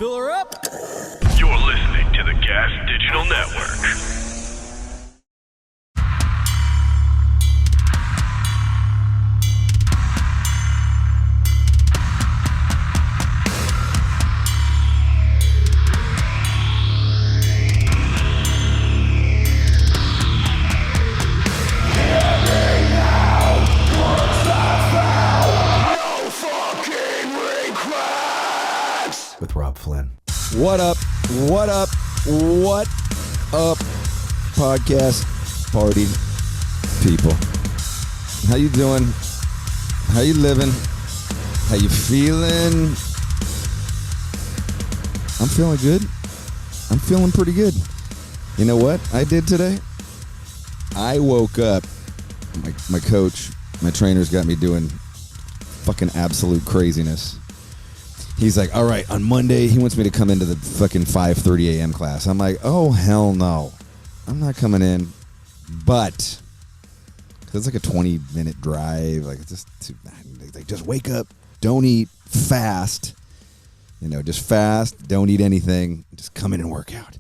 Fill her up. You're listening to the Gas Digital Network. With Robb Flynn. What up? What up? What up? Podcast party people. How you doing? How you living? How you feeling? I'm feeling good. I'm feeling pretty good. You know what I did today? I woke up. My coach, my trainers got me doing fucking absolute craziness. He's like, all right, on Monday, he wants me to come into the fucking 5:30 a.m. class. I'm like, oh, hell no. I'm not coming in. But, it's like a 20-minute drive. Like, it's just wake up, don't eat, fast. You know, just fast, don't eat anything, just come in and work out.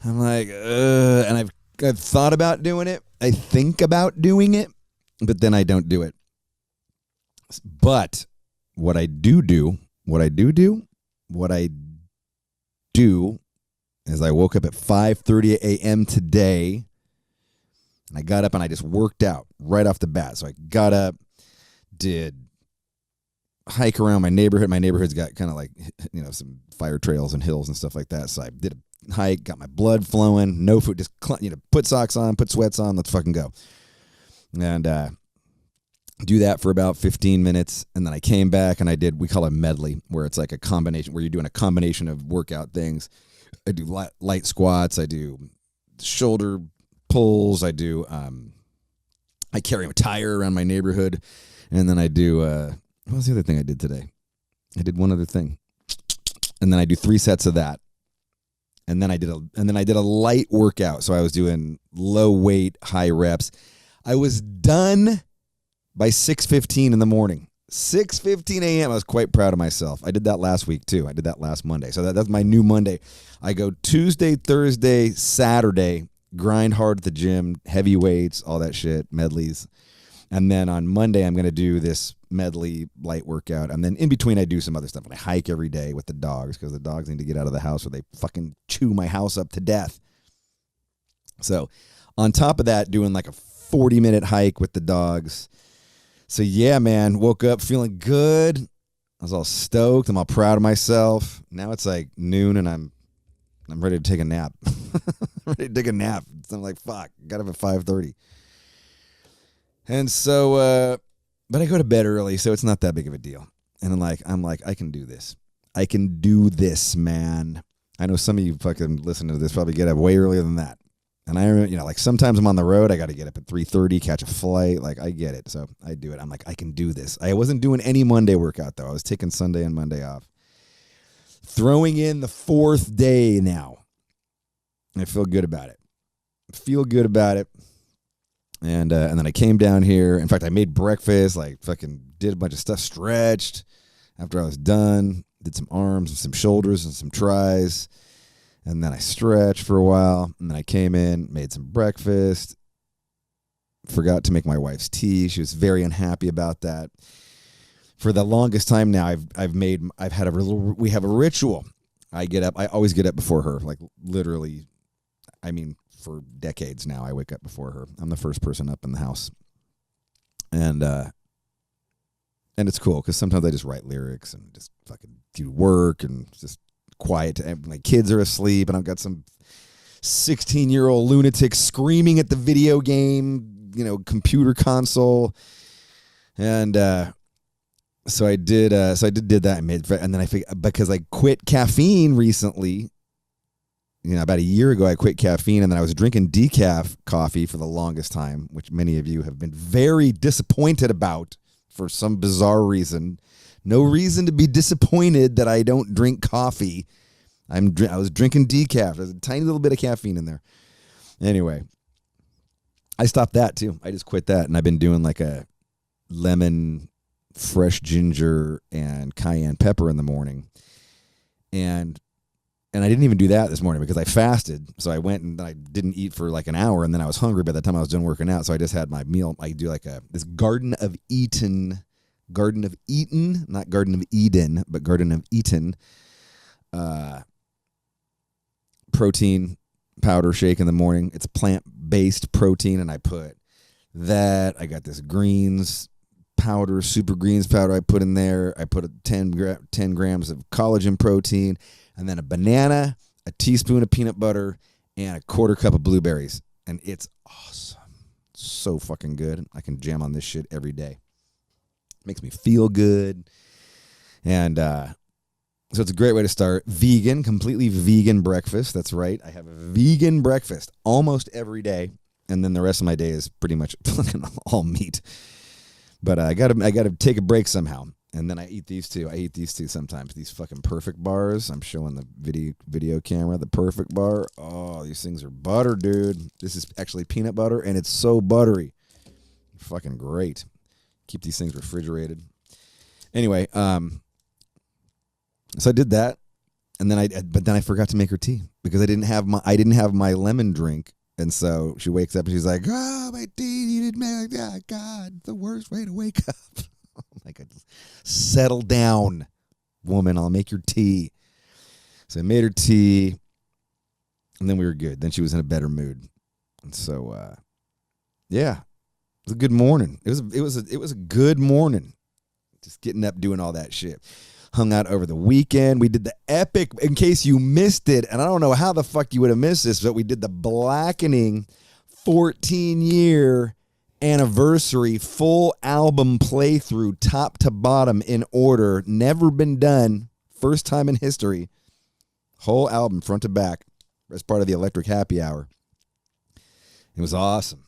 I'm like, and I've thought about doing it. I think about doing it, but then I don't do it. But what I do is I woke up at 5:30 a.m. today, and I got up and I just worked out right off the bat. So I got up, did hike around my neighborhood. My neighborhood's got kind of like, you know, some fire trails and hills and stuff like that. So I did a hike, got my blood flowing, no food, just, you know, put socks on, put sweats on, let's fucking go. And do that for about 15 minutes, and then I came back and I did, we call it medley, where it's like a combination, where you're doing a combination of workout things. I do light squats, I do shoulder pulls, I do, I carry a tire around my neighborhood, and then I do, what was the other thing I did today? I did one other thing, and then I do 3 sets of that, and then I did a light workout, so I was doing low weight, high reps. I was done by 6:15 in the morning. 6:15 a.m. I was quite proud of myself. I did that last week, too. I did that last Monday. So that's my new Monday. I go Tuesday, Thursday, Saturday, grind hard at the gym, heavy weights, all that shit, medleys. And then on Monday, I'm going to do this medley light workout. And then in between, I do some other stuff. And I hike every day with the dogs, because the dogs need to get out of the house or they fucking chew my house up to death. So on top of that, doing like a 40-minute hike with the dogs. So yeah, man, woke up feeling good. I was all stoked. I'm all proud of myself. Now it's like noon and I'm ready to take a nap. So I'm like, fuck, got up at 5:30. And so, but I go to bed early, so it's not that big of a deal. And I'm like, I can do this. I can do this, man. I know some of you fucking listening to this probably get up way earlier than that. And I remember, you know, like sometimes I'm on the road, I got to get up at 3:30, catch a flight. Like, I get it. So I do it. I'm like, I can do this. I wasn't doing any Monday workout, though. I was taking Sunday and Monday off. Throwing in the 4th day now. I feel good about it. And then I came down here. In fact, I made breakfast, like fucking did a bunch of stuff, stretched. After I was done, did some arms and some shoulders and some tries. And then I stretched for a while, and then I came in, made some breakfast, forgot to make my wife's tea. She was very unhappy about that. For the longest time now, we have a ritual. I always get up before her, like literally, I mean, for decades now, I wake up before her. I'm the first person up in the house. And it's cool, because sometimes I just write lyrics and just fucking do work and just quiet. My kids are asleep, and I've got some 16-year-old lunatic screaming at the video game, you know, computer console. And so I did that. And then I figured, because I quit caffeine recently, you know, about a year ago, I quit caffeine, and then I was drinking decaf coffee for the longest time, which many of you have been very disappointed about for some bizarre reason. No reason to be disappointed that I don't drink coffee. I was drinking decaf. There's a tiny little bit of caffeine in there. Anyway, I stopped that too. I just quit that, and I've been doing like a lemon, fresh ginger, and cayenne pepper in the morning. And I didn't even do that this morning because I fasted. So I went and I didn't eat for like an hour, and then I was hungry by the time I was done working out. So I just had my meal. I do like this Garden of Eden, not Garden of Eden, but Garden of Eden protein powder shake in the morning. It's plant-based protein, and I put that. I got this greens powder, super greens powder I put in there. I put 10 grams of collagen protein, and then a banana, a teaspoon of peanut butter, and a quarter cup of blueberries. And it's awesome. So fucking good. I can jam on this shit every day. Makes me feel good. And so it's a great way to start. Vegan, completely vegan breakfast. That's right. I have a vegan breakfast almost every day. And then the rest of my day is pretty much fucking all meat. But I gotta take a break somehow. And then I eat these two. I eat these two sometimes. These fucking Perfect bars. I'm showing the video camera. The Perfect bar. Oh, these things are butter, dude. This is actually peanut butter, and it's so buttery. Fucking great. Keep these things refrigerated. Anyway, so I did that, and then I forgot to make her tea because I didn't have my lemon drink. And so she wakes up and she's like, "Oh, my tea, you didn't make it. Oh, God, the worst way to wake up." I'm like, settle down, woman. I'll make your tea. So I made her tea, and then we were good. Then she was in a better mood, and so yeah, it was a good morning. It was a good morning. Just getting up, doing all that shit. Hung out over the weekend. We did the epic, in case you missed it, and I don't know how the fuck you would have missed this, but we did the Blackening 14-year anniversary full album playthrough, top to bottom in order. Never been done. First time in history. Whole album front to back as part of the Electric Happy Hour. It was awesome.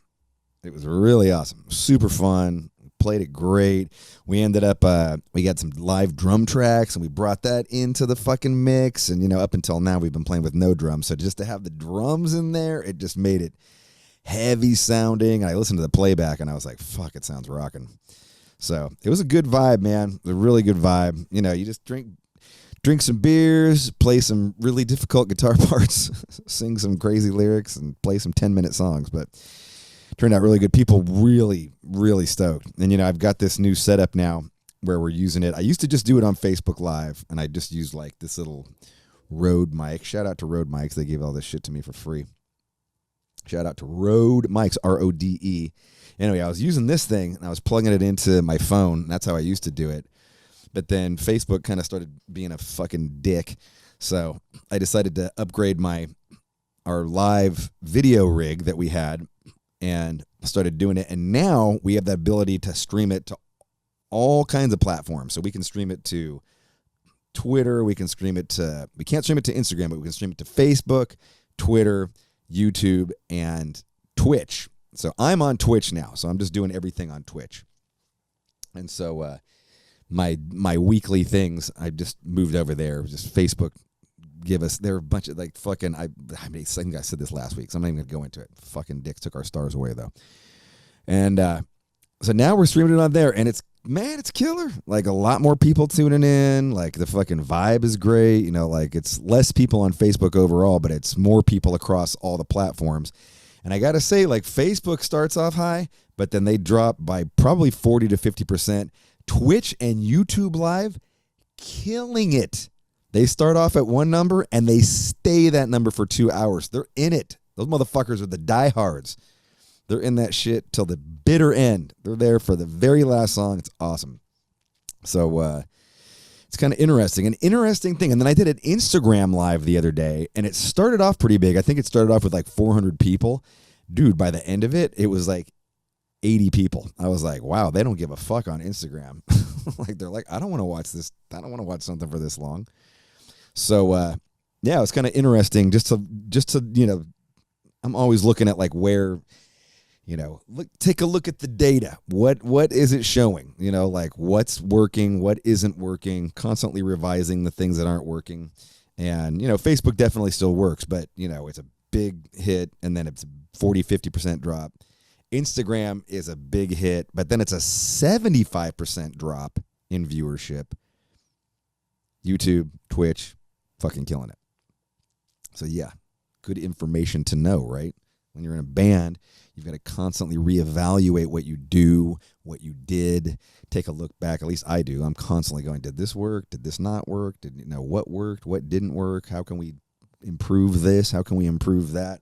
It was really awesome. Super fun. Played it great. We ended up, we got some live drum tracks, and we brought that into the fucking mix. And, up until now, we've been playing with no drums. So just to have the drums in there, it just made it heavy sounding. And I listened to the playback, and I was like, fuck, it sounds rocking. So it was a good vibe, man. A really good vibe. You just drink some beers, play some really difficult guitar parts, sing some crazy lyrics, and play some 10-minute songs. But turned out really good. People really, really stoked. And, I've got this new setup now where we're using it. I used to just do it on Facebook Live, and I just used like this little Rode mic. Shout out to Rode mics. They gave all this shit to me for free. Shout out to Rode mics, R-O-D-E. Anyway, I was using this thing, and I was plugging it into my phone. That's how I used to do it. But then Facebook kind of started being a fucking dick. So I decided to upgrade our live video rig that we had, and started doing it. And now we have the ability to stream it to all kinds of platforms. So we can stream it to Twitter. We can't stream it to Instagram, but we can stream it to Facebook, Twitter, YouTube, and Twitch. So I'm on Twitch now. So I'm just doing everything on Twitch. And so my weekly things, I just moved over there. Just Facebook there are a bunch of like fucking, I think I said this last week, so I'm not even going to go into it. Fucking dicks took our stars away though. And so now we're streaming it on there, and it's killer. Like a lot more people tuning in. Like the fucking vibe is great. Like it's less people on Facebook overall, but it's more people across all the platforms. And I got to say, like Facebook starts off high, but then they drop by probably 40 to 50%. Twitch and YouTube Live, killing it. They start off at one number, and they stay that number for 2 hours. They're in it. Those motherfuckers are the diehards. They're in that shit till the bitter end. They're there for the very last song. It's awesome. So it's kind of interesting. An interesting thing. And then I did an Instagram Live the other day, and it started off pretty big. I think it started off with like 400 people. Dude, by the end of it, it was like 80 people. I was like, wow, they don't give a fuck on Instagram. Like they're like, I don't want to watch this. I don't want to watch something for this long. So, yeah, it's kind of interesting just to, I'm always looking at like where, take a look at the data. What is it showing? Like what's working, what isn't working, constantly revising the things that aren't working. And, Facebook definitely still works, but, it's a big hit, and then it's a 40, 50% drop. Instagram is a big hit, but then it's a 75% drop in viewership. YouTube, Twitch, fucking killing it. So yeah, good information to know, right? When you're in a band, you've got to constantly reevaluate what you do, what you did, take a look back. At least I do. I'm constantly going, did this work? Did this not work? Did, you know, what worked? What didn't work? How can we improve this? How can we improve that?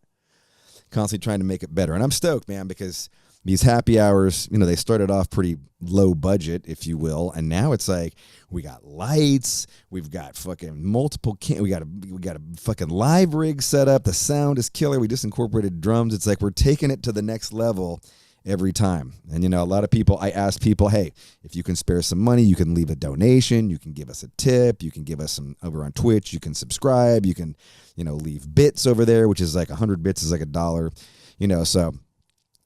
Constantly trying to make it better. And I'm stoked, man, because these happy hours, you know, they started off pretty low budget, if you will, and now it's like we got lights, we've got fucking multiple, we got a fucking live rig set up. The sound is killer. We just incorporated drums. It's like we're taking it to the next level every time. And you know, a lot of people, I ask people, hey, if you can spare some money, you can leave a donation, you can give us a tip, you can give us some over on Twitch, you can subscribe, you can, you know, leave bits over there, which is like 100 bits is like $1, you know, so.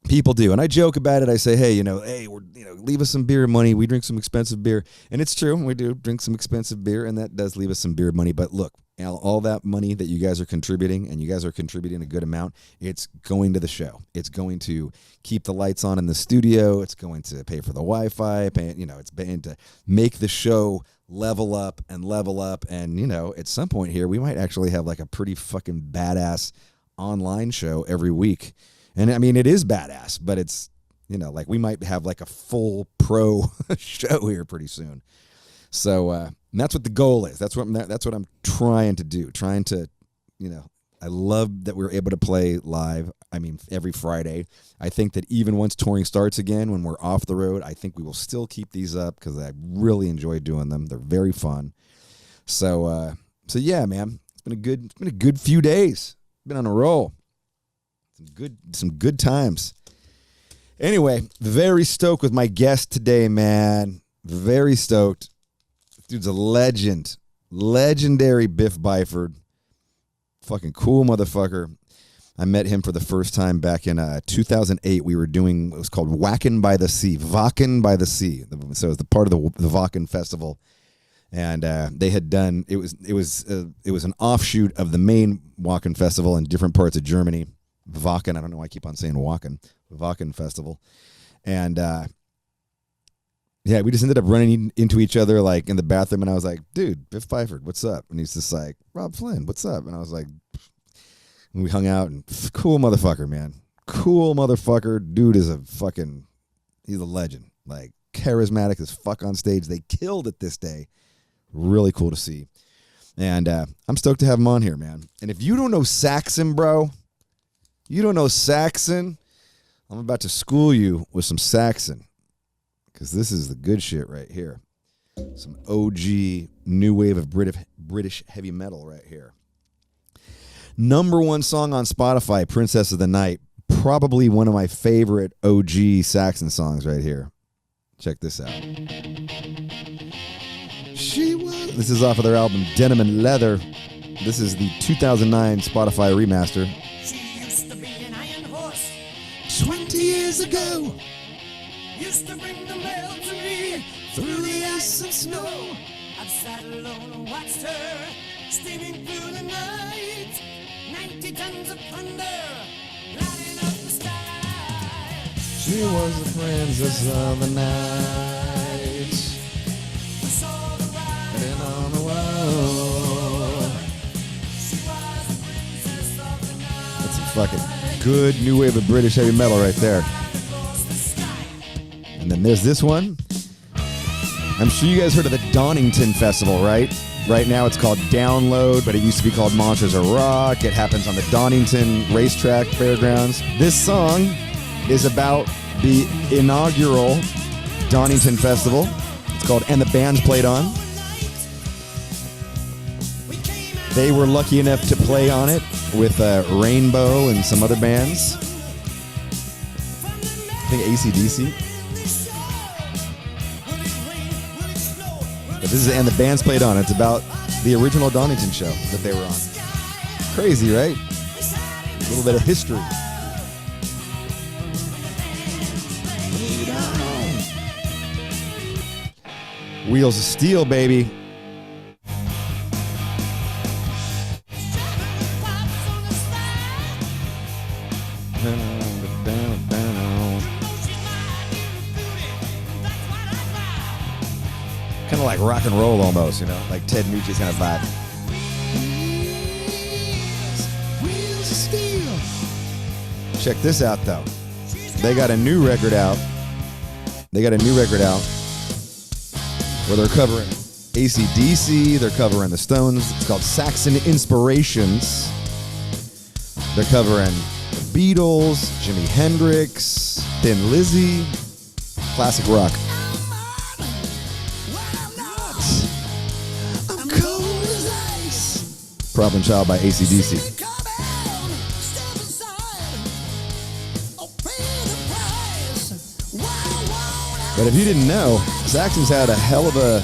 People do, and I joke about it. I say, hey, leave us some beer money. We drink some expensive beer, and it's true. We do drink some expensive beer, and that does leave us some beer money. But look, all that money that you guys are contributing, and you guys are contributing a good amount, it's going to the show. It's going to keep the lights on in the studio. It's going to pay for the Wi-Fi. It's paying to make the show level up. And, you know, at some point here, we might actually have like a pretty fucking badass online show every week. And I mean, it is badass, but it's, you know, like we might have like a full pro show here pretty soon. So that's what the goal is. That's what I'm trying to do. Trying to, you know, I love that we're able to play live. I mean, every Friday. I think that even once touring starts again, when we're off the road, I think we will still keep these up because I really enjoy doing them. They're very fun. So yeah, man, it's been a good few days. Been on a roll. Some good times. Anyway, very stoked with my guest today, man. Very stoked. This dude's a legend. Legendary Biff Byford. Fucking cool motherfucker. I met him for the first time back in 2008. We were doing, it was called Wacken by the Sea. Wacken by the Sea. So it was the part of the Wacken Festival. And they had done, it was an offshoot of the main Wacken Festival in different parts of Germany. Wacken, I don't know why I keep on saying Wacken Festival. And yeah, we just ended up running into each other like in the bathroom, and I was like, dude, Biff Byford, what's up? And he's just like, Robb Flynn, what's up? And I was like, and we hung out, and cool motherfucker, man. Cool motherfucker. Dude is he's a legend. Like, charismatic as fuck on stage. They killed it this day. Really cool to see. And I'm stoked to have him on here, man. And if you don't know Saxon, bro, you don't know Saxon, I'm about to school you with some Saxon, because this is the good shit right here. Some OG new wave of British heavy metal right here. Number one song on Spotify, Princess of the Night. Probably one of my favorite OG Saxon songs right here. Check this out. This is off of their album Denim and Leather. This is the 2009 Spotify remaster. 20 years ago, used to bring the mail to me through the ice and snow. I've sat alone and watched her steaming through the night. 90 tons of thunder lighting up the sky. She was the princess of the night. We saw the writing on the wall. She was the princess of the night. That's a fucking good new wave of British heavy metal right there. And then there's this one. I'm sure you guys heard of the Donington Festival, right? Right now it's called Download, but it used to be called Monsters of Rock. It happens on the Donington Racetrack Fairgrounds. This song is about the inaugural Donington Festival. It's called And the Band's Played On. They were lucky enough to play on it with Rainbow and some other bands. I think AC/DC. But this is, and the band's played on. It's about the original Donington show that they were on. Crazy, right? A little bit of history. Wheels of Steel, baby. Kind of like rock and roll almost, you know, like Ted Nugent's kind of vibe. Check this out, though. They got a new record out. Where they're covering AC/DC. They're covering the Stones. It's called Saxon Inspirations. They're covering the Beatles, Jimi Hendrix, Thin Lizzy, classic rock. Problem Child by AC/DC. But if you didn't know, Saxon's had a hell of a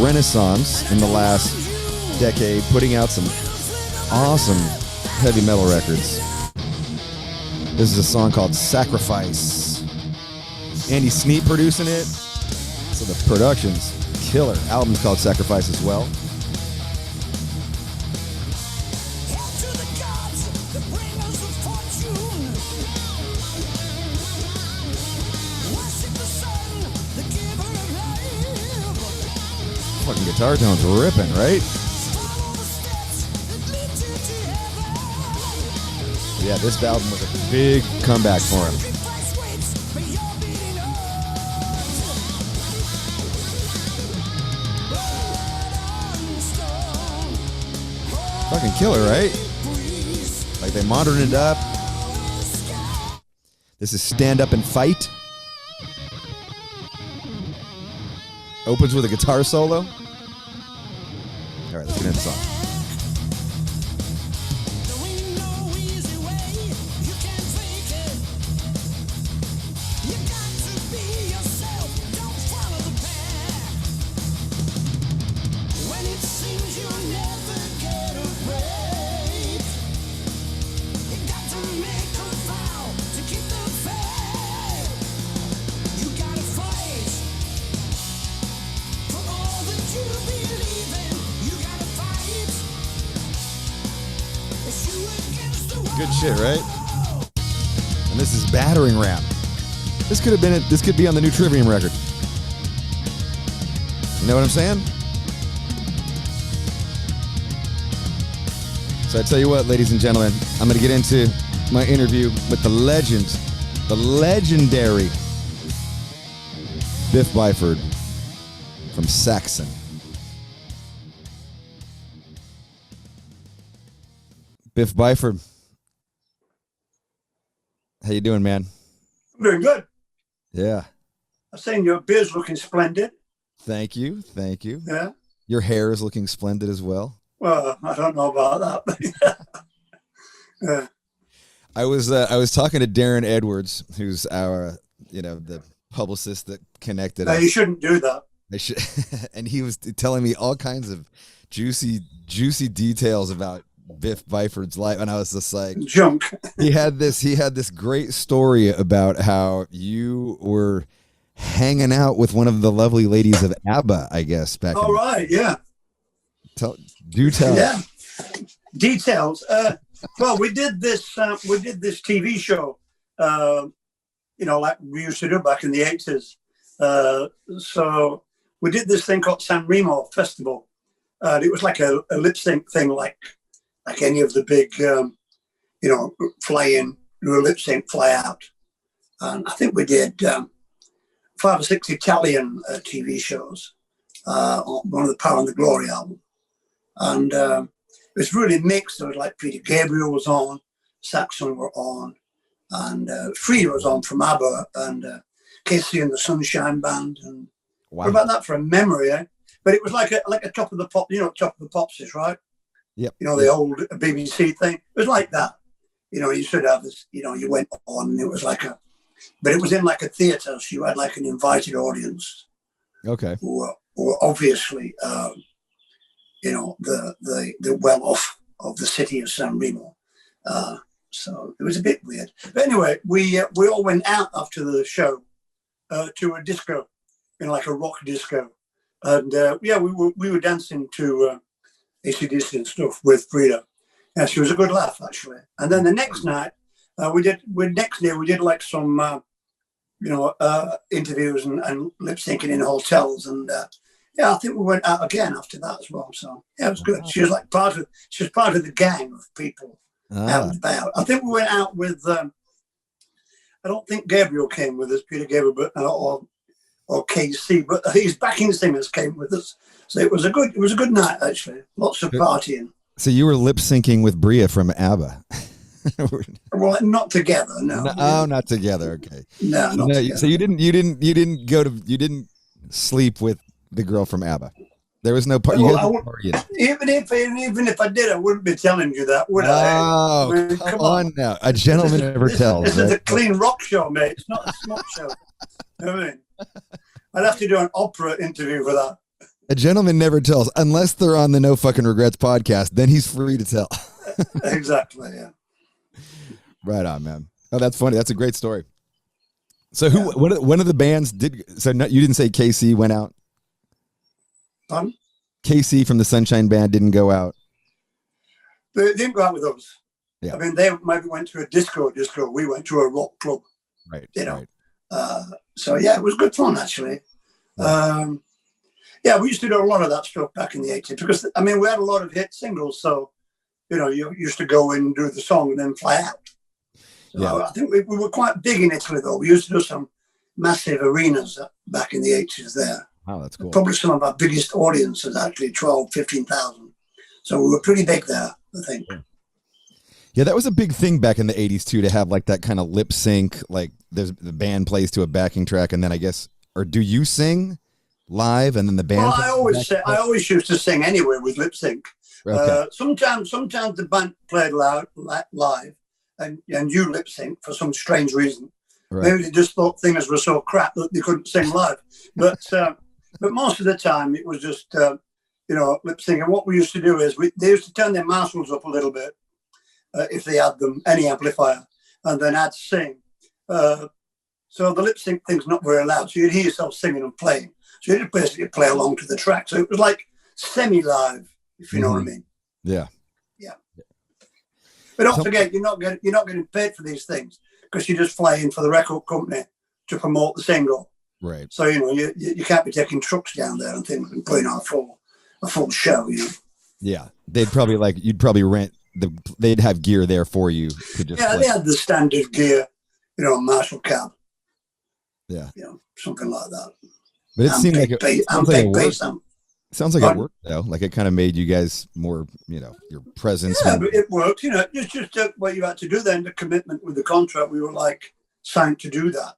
renaissance in the last decade, putting out some awesome heavy metal records. This is a song called Sacrifice. Andy Sneap producing it, so the production's killer. Album's called Sacrifice as well. Fucking guitar tones ripping, right? Yeah, this album was a big comeback for him. Fucking killer, right? Like they moderned it up. This is Stand Up and Fight. Opens with a guitar solo. All right, let's get into the song. Good shit, right? And this is Battering Ram. This could be on the new Trivium record. You know what I'm saying? So I tell you what, ladies and gentlemen, I'm going to get into my interview with the legend, the legendary Biff Byford from Saxon. Biff Byford. How you doing, man? Very good. Yeah. I've seen your beard's looking splendid. Thank you. Yeah. Your hair is looking splendid as well. Well, I don't know about that. Yeah. I was talking to Darren Edwards, who's our, the publicist that connected us. You shouldn't do that. I should, and he was telling me all kinds of juicy details about Biff Byford's life, and I was just like, junk. He had this great story about how you were hanging out with one of the lovely ladies of Abba, I guess, back. All right, yeah. Tell. Yeah. Details. Well, we did this TV show, like we used to do back in the 80s. So we did this thing called San Remo Festival. It was like a lip sync thing, like any of the big, fly in, do a lip sync, fly out. And I think we did 5 or 6 Italian TV shows on one of the Power and the Glory album. And it was really mixed. There was like Peter Gabriel was on, Saxon were on, and Frida was on from Abba, and Casey and the Sunshine Band. And wow. What about that for a memory, eh? But it was like a Top of the Pop, Top of the Pops is, right? Yep. The old BBC thing. It was like that. You should have this, you went on and it was but it was in like a theatre, so you had like an invited audience. Okay. Who were obviously, the well-off of the city of San Remo. So it was a bit weird. But anyway, we all went out after the show to a disco, like a rock disco. And we were dancing to AC/DC and stuff with Frida. Yeah, she was a good laugh actually. And then the next night, we did like some interviews and lip syncing in hotels, and I think we went out again after that as well. So yeah, it was good. She was part of the gang of people out and about. I think we went out with. I don't think Gabriel came with us, Peter Gabriel, but or KC, but his backing singers came with us. So it was a good night actually. Lots of partying. So you were lip syncing with Bria from ABBA. Well, not together, no. Oh, not together. Okay. No, not together. So you didn't sleep with the girl from ABBA. There was no part. Even if I did, I wouldn't be telling you that, would I? Oh, I mean, come on now. A gentleman never tells. This is a clean rock show, mate. It's not a smoke show. You know what I mean? I'd have to do an opera interview for that. A gentleman never tells unless they're on the No Fucking Regrets podcast. Then he's free to tell. Exactly. Yeah. Right on, man. Oh, that's funny. That's a great story. So one of the bands did, so you didn't say KC went out? Pardon? KC from the Sunshine Band didn't go out? They didn't go out with us. Yeah. I mean, they maybe went to a disco. We went to a rock club. Right. You know. Right. So yeah, it was good fun actually. Yeah, we used to do a lot of that stuff back in the 80s because I mean we had a lot of hit singles, so you know you used to go in and do the song and then fly out. So I think we were quite big in Italy though. We used to do some massive arenas back in the 80s there. Wow, that's cool. Probably some of our biggest audiences actually 12, 15,000. So we were pretty big there, I think. Yeah, that was a big thing back in the 80s too, to have like that kind of lip sync, like the band plays to a backing track and then I guess, or do you sing live and then the band? Well, I always used to sing anyway with lip sync. Okay. Sometimes the band played live and you lip sync for some strange reason. Right. Maybe they just thought things were so crap that they couldn't sing live. But most of the time it was just lip sync. And what we used to do is they used to turn their Marshalls up a little bit if they had them, any amplifier, and then I'd sing. So the lip sync thing's not very loud. So you'd hear yourself singing and playing. So you'd basically play along to the track. So it was like semi-live, if you know what I mean. Yeah. Yeah. But don't forget, you're not getting paid for these things because you just fly in for the record company to promote the single. Right. So you can't be taking trucks down there and things and putting on a full show. Yeah, you'd probably rent they'd have gear there for you to just. Yeah, they had the standard gear, Marshall cab. Yeah. Something like that. But it seemed like sounds like it worked though. Like it kind of made you guys more, your presence. Yeah, but it worked. It's just what you had to do then. The commitment with the contract, we were like signed to do that.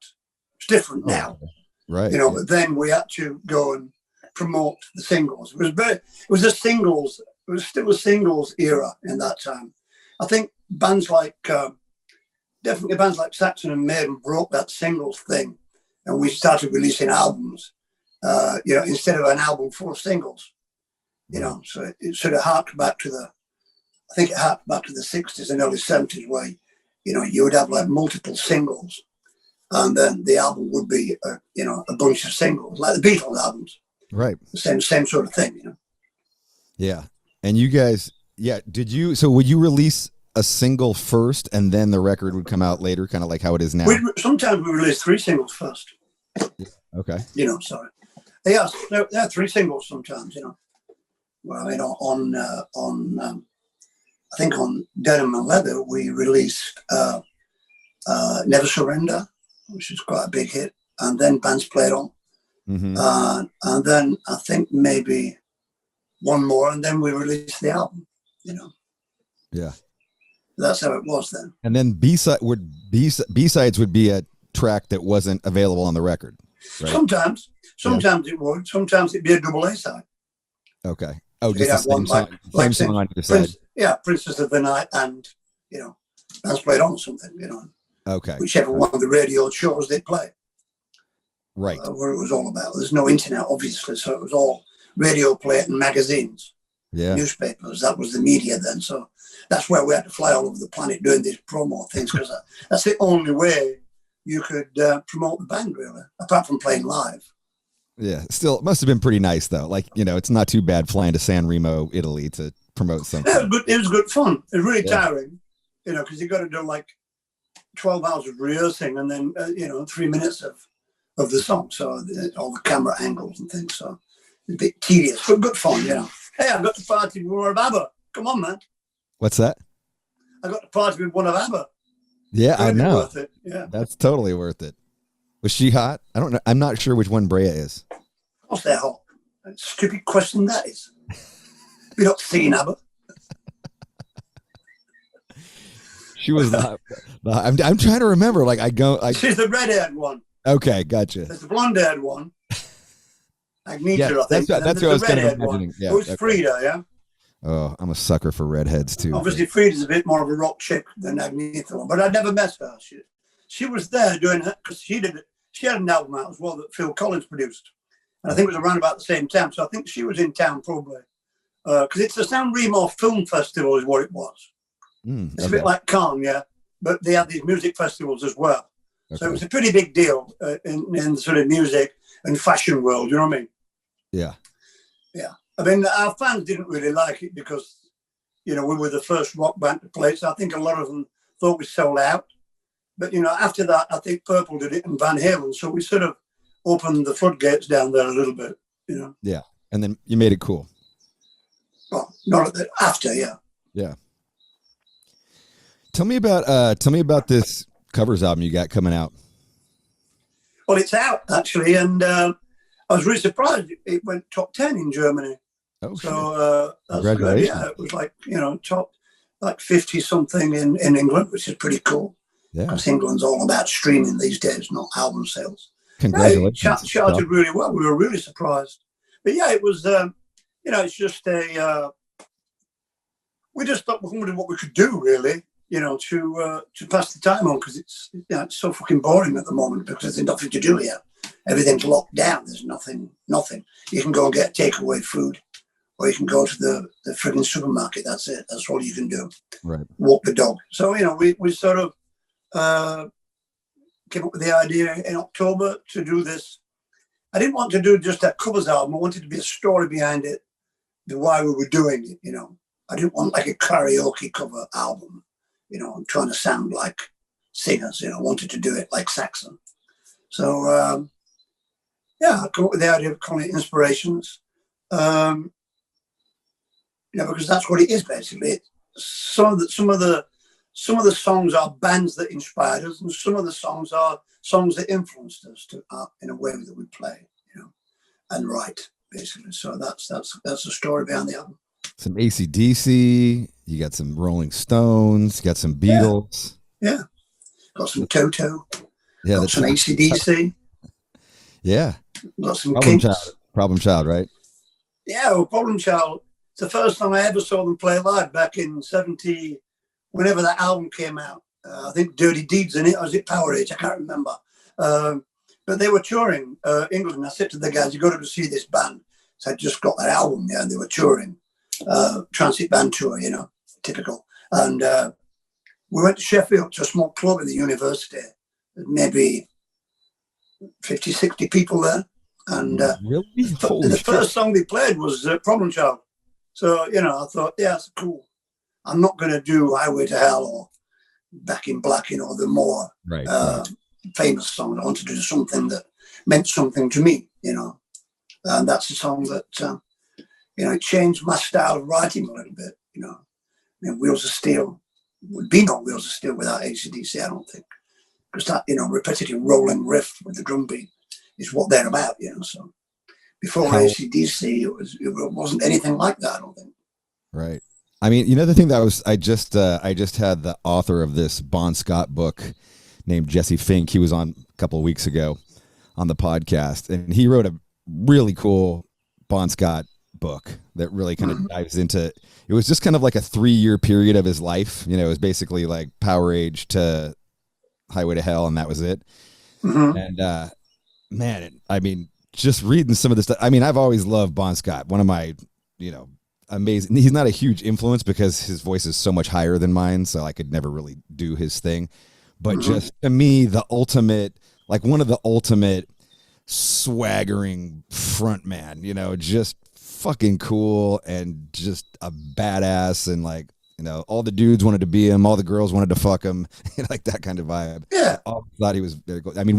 It's different now, right? But then we had to go and promote the singles. It was a singles. It was still a singles era in that time. I think bands like Saxon and Maiden broke that singles thing, and we started releasing albums. Instead of an album full of singles, so it sort of harked back to the 60s and early 70s where, you would have like multiple singles and then the album would be, a bunch of singles like the Beatles albums. Right. The same sort of thing, Yeah. And you guys, so would you release a single first and then the record would come out later, kind of like how it is now? Sometimes we release 3 singles first. Okay. Sorry. Yes, there are 3 singles sometimes, Well, I mean, I think on Denim and Leather, we released Never Surrender, which is quite a big hit, and then Bands Played On. Mm-hmm. And then I think maybe one more, and then we released the album, Yeah. That's how it was then. And then B-sides would be a track that wasn't available on the record, right? Sometimes it would. Sometimes it'd be a double A side. Okay. Oh, just the same song on either side. Princess of the Night and, Bands Played On or something, Okay. Whichever one of the radio shows they play. Right. Where it was all about. There's no internet, obviously, so it was all radio play and magazines, newspapers. That was the media then. So that's where we had to fly all over the planet doing these promo things because that's the only way you could promote the band, really, apart from playing live. Yeah, still, it must have been pretty nice, though. Like, it's not too bad flying to San Remo, Italy to promote something. Yeah, it was good fun. It was really tiring, because you got to do like 12 hours of rehearsing and then, 3 minutes of the song. So all the camera angles and things. So it's a bit tedious, but good fun, Hey, I got to party with more of Abba. Come on, man. What's that? I got to party with one of Abba. Yeah, I know. Worth it. Yeah, that's totally worth it. Was she hot? I don't know. I'm not sure which one Brea is. Of course they're hot. Stupid question that is. You're not seeing Abba. She was not. I'm trying to remember. Like She's the red-haired one. Okay, gotcha. There's the blonde-haired one. Agneta, Yeah, I think. That's what I was kind of imagining. Yeah, who's Frida, yeah? Oh, I'm a sucker for redheads too. Obviously, Frida's a bit more of a rock chick than Agneta, but I never met her. She was there doing her, because she had an album out as well that Phil Collins produced. And I think it was around about the same time. So I think she was in town probably. Because it's the San Remo Film Festival is what it was. It's a bit like Cannes, yeah. But they have these music festivals as well. Okay. So it was a pretty big deal in the sort of music and fashion world, you know what I mean? Yeah. Yeah. I mean, our fans didn't really like it because, we were the first rock band to play. So I think a lot of them thought we sold out. But, after that, I think Purple did it and Van Halen. So we sort of opened the floodgates down there a little bit, Yeah. And then you made it cool. Well, not after, yeah. Yeah. Tell me about this covers album you got coming out. Well, it's out actually, and I was really surprised it went top 10 in Germany. Oh, so that's congratulations! Yeah, it was like top like 50 something in England, which is pretty cool. Yeah, because England's all about streaming these days, not album sales. Congratulations! Yeah, it charted really well. We were really surprised, but yeah, it was. It's just we just thought we wondered what we could do really. To pass the time on, because it's so fucking boring at the moment because there's nothing to do here. Everything's locked down. There's nothing. You can go and get takeaway food, or you can go to the frigging supermarket. That's it. That's all you can do. Right. Walk the dog. So we sort of came up with the idea in October to do this. I didn't want to do just a covers album. I wanted to be a story behind it, why we were doing it. I didn't want like a karaoke cover album. I'm trying to sound like singers, I wanted to do it like Saxon. So, I come up with the idea of calling it Inspirations. Because that's what it is basically. Some of the songs are bands that inspired us, and some of the songs are songs that influenced us in a way that we play, and write basically. So that's the story behind the album. Some AC/DC, you got some Rolling Stones, got some Beatles. Yeah. Got some Toto. Yeah. Got some AC/DC. Yeah. Got some Kinks. Problem Child, right? Yeah, well, Problem Child. It's the first time I ever saw them play live back in 70, whenever that album came out. I think Dirty Deeds in it, or was it Power Age? I can't remember. But they were touring England. And I said to the guys, you got to see this band. So I just got that album, and they were touring. Transit band tour, typical. And we went to Sheffield to a small club in the university, maybe 50, 60 people there. And really? The first song they played was Problem Child. So, I thought, yeah, that's cool. I'm not going to do Highway to Hell or Back in Black, the more famous song. I wanted to do something that meant something to me, and that's a song that it changed my style of writing a little bit, Wheels of Steel would be no Wheels of Steel without AC/DC, I don't think. Because that, repetitive rolling riff with the drum beat is what they're about, So before AC/DC, it wasn't anything like that, I don't think. Right. I mean, the thing that I just had the author of this Bon Scott book named Jesse Fink. He was on a couple of weeks ago on the podcast, and he wrote a really cool Bon Scott book that really kind of dives into it. Was just kind of like a 3-year period of his life. It was basically like Power Age to Highway to Hell, and that was it. And man, I mean, just reading some of this stuff. I mean, I've always loved Bon Scott. One of my, amazing. He's not a huge influence because his voice is so much higher than mine, so I could never really do his thing. But just to me, the ultimate, like one of the ultimate swaggering frontman. Just fucking cool and just a badass, and like all the dudes wanted to be him, all the girls wanted to fuck him, like that kind of vibe. Yeah, I thought he was very cool. I mean,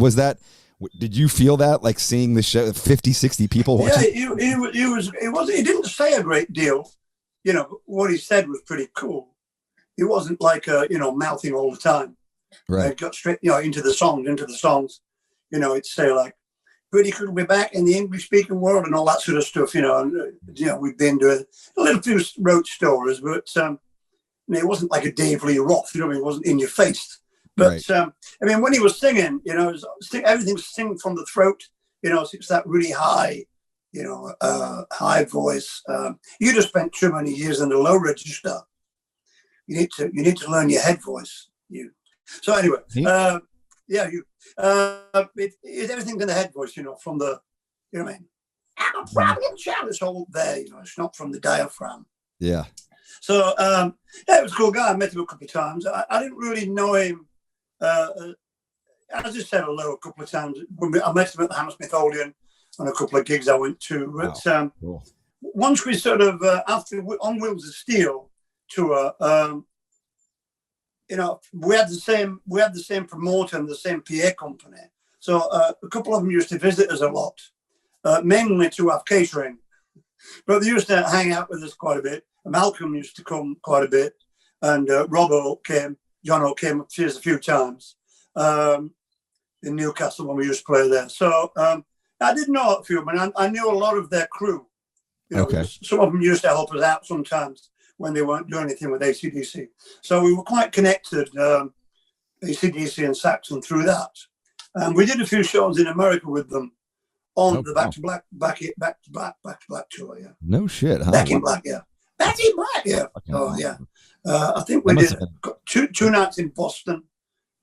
did you feel that, like seeing the show, 50, 60 people watching? Yeah, he didn't say a great deal. What he said was pretty cool. like mouthing all the time. Right. It got straight into the songs. It'd say like, pretty cool to be back in the English speaking world and all that sort of stuff. We've been doing a little few wrote stories, but it wasn't like a Dave Lee Roth. It wasn't in your face. But right. When he was singing, everything's singing from the throat. It's that really high, high voice. You just spent too many years in the low register. You need to learn your head voice. So anyway, it's everything in the head voice. From the, I'm a problem child. It's all there. It's not from the diaphragm. Yeah. So it was a cool guy. I met him a couple of times. I didn't really know him. I just said hello a couple of times. I met him at the Hammersmith Odeon on a couple of gigs I went to. But cool. Once we sort of, after On Wheels of Steel tour, we had the same promoter and the same PA company. So a couple of them used to visit us a lot, mainly to have catering. But they used to hang out with us quite a bit. Malcolm used to come quite a bit, and Robb came. Jono came up to us a few times in Newcastle when we used to play there. So I did know a few of them. I knew a lot of their crew. Okay. Some of them used to help us out sometimes when they weren't doing anything with AC/DC. So we were quite connected, AC/DC and Saxon, through that. We did a few shows in America with them on the Back to Black tour. Yeah. No shit. Huh? Back in Black. Yeah. Back in Black. Yeah. Oh yeah. I think we did two nights in Boston,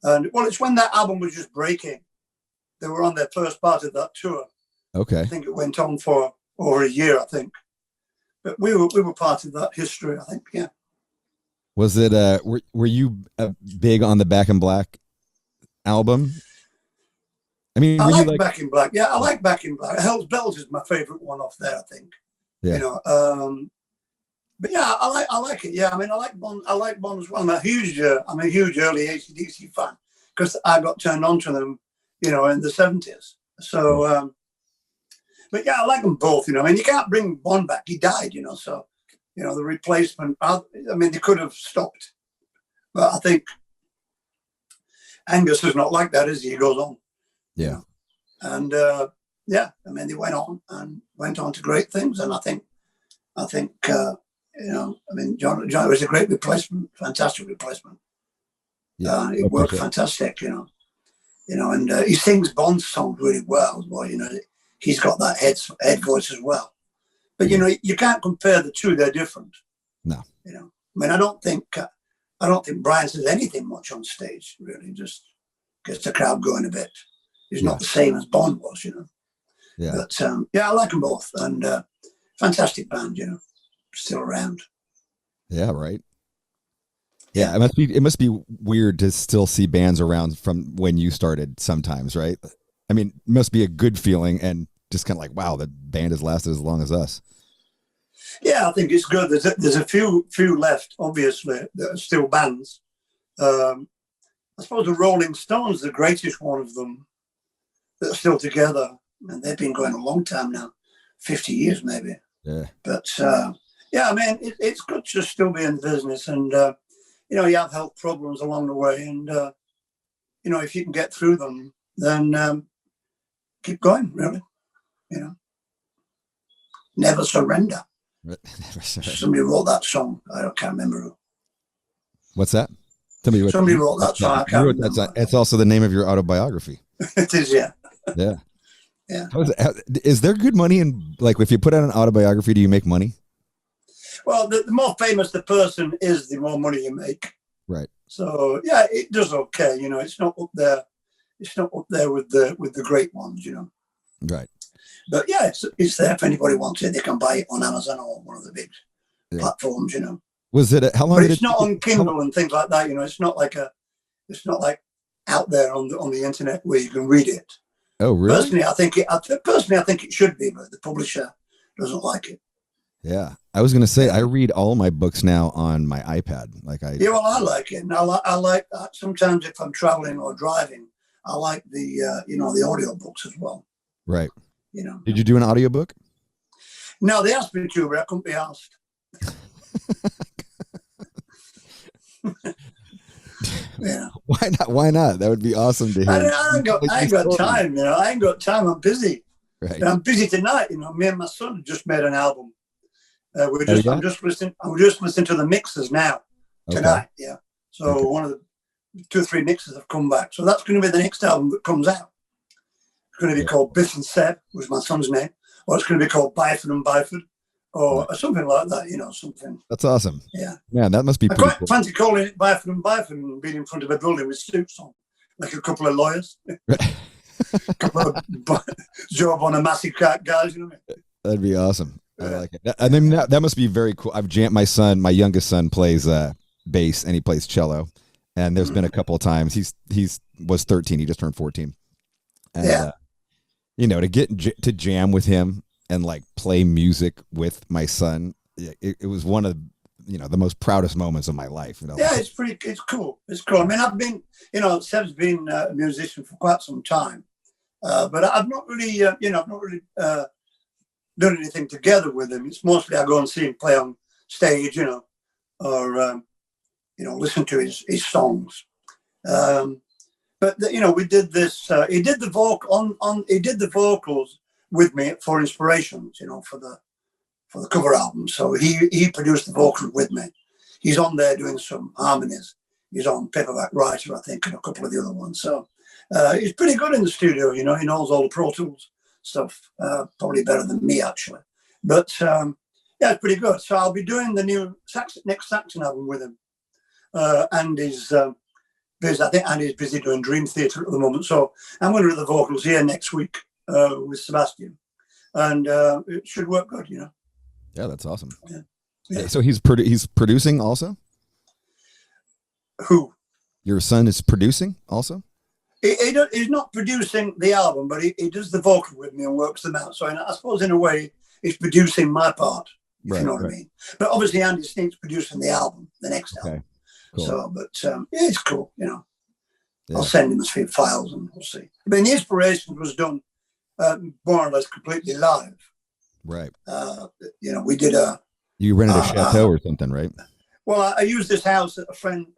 and it's when that album was just breaking. They were on their first part of that tour. Okay. I think it went on for over a year. I think. But we were part of that history, I think. Yeah. Was it? Were you big on the Back in Black album? I like Back in Black. Yeah, I like Back in Black. Hell's Bells is my favorite one off there, I think. Yeah. But yeah, I like it. Yeah, I like Bond. I like Bond as well. I'm a huge early AC/DC fan because I got turned on to them, in the 70s. So. But yeah, I like them both. You can't bring Bond back. He died. So, the replacement. They could have stopped, but I think Angus is not like that, is he? He goes on. Yeah. And they went on to great things, and I think, John was a great replacement, fantastic replacement. Yeah, it worked fantastic. And he sings Bond songs really well. He's got that head voice as well. But, you can't compare the two. They're different. No. I don't think Brian says anything much on stage, really. Just gets the crowd going a bit. He's not the same as Bond was, Yeah. But, I like them both. And fantastic band, still around. Yeah, right. Yeah, it must be weird to still see bands around from when you started sometimes, right? It must be a good feeling and just kind of like, wow, the band has lasted as long as us. Yeah, I think it's good. There's a few left, obviously, that are still bands. I suppose the Rolling Stones, the greatest one of them, that are still together. And they've been going a long time now, 50 years maybe. Yeah. But, it's good to still be in the business. And, you have health problems along the way. And, if you can get through them, then keep going, really. Never surrender. Never surrender. Somebody wrote that song. I can't remember who. What's that? Somebody wrote that song. I can't remember. It's also the name of your autobiography. It is, yeah. Yeah. Yeah. Is there good money in, like, if you put out an autobiography, do you make money? Well, the more famous the person is, the more money you make. Right. So yeah, it does okay. It's not up there. It's not up there with the great ones. Right. But yeah, it's there if anybody wants it. They can buy it on Amazon or one of the big platforms. Was it? How long? But it's not on Kindle and things like that. It's not like out there on the internet where you can read it. Oh, really? Personally, I think it should be, but the publisher doesn't like it. Yeah, I was going to say I read all my books now on my iPad. Yeah, well, I like it, and I like that. Sometimes if I'm traveling or driving, I like the audio books as well. Right. Did you do an audiobook? No, they asked me to, but I couldn't be asked. Why not? Why not? That would be awesome to hear. I ain't got time, you know. I ain't got time. I'm busy. Right. And I'm busy tonight, you know. Me and my son just made an album. I'm just listening to the mixes now tonight. Yeah. So one of the 2 or 3 mixes have come back. So that's going to be the next album that comes out. It's going to be called Biff and Seb, was my son's name, or it's going to be called Byford and Byford, or something like that. You know, something. That's awesome. Yeah. Yeah, that must be. I quite fancy calling it Byford and Byford and being in front of a building with suits on, like a couple of lawyers, a couple of job on a massive cat guys. You know what I mean? That'd be awesome. I like it. I mean, that must be very cool. I've jammed my youngest son plays bass and he plays cello, and there's been a couple of times he's was 13, he just turned 14, and you know, to get to jam with him and like play music with my son, it was one of, you know, the most proudest moments of my life. You know? Yeah, it's cool. It's cool. I mean, I've been, you know, Seb's been a musician for quite some time, but I've not really, done anything together with him. It's mostly I go and see him play on stage, you know, or listen to his songs. But you know, we did this. He did the vocals with me for Inspirations, you know, for the cover album. So he produced the vocals with me. He's on there doing some harmonies. He's on Paperback Writer, I think, and a couple of the other ones. So he's pretty good in the studio. You know, he knows all the Pro Tools stuff, probably better than me actually. But yeah, it's pretty good. So I'll be doing the new next Saxon album with him, and he's busy. I think Andy's busy doing Dream Theater at the moment. So I'm going to do the vocals here next week with Sebastian, and it should work good, you know. Yeah, that's awesome. Yeah. So he's producing also. Who? Your son is producing also. He's not producing the album, but he does the vocal with me and works them out. So I suppose in a way he's producing my part, if you know what I mean. But obviously Andy Sneak's producing the album, the next album. Cool. So, but yeah, it's cool, you know. Yeah. I'll send him a few files and we'll see. I mean, the Inspirations was done more or less completely live. Right. You know, we did You rented a chateau or something, right? Well, I used this house that a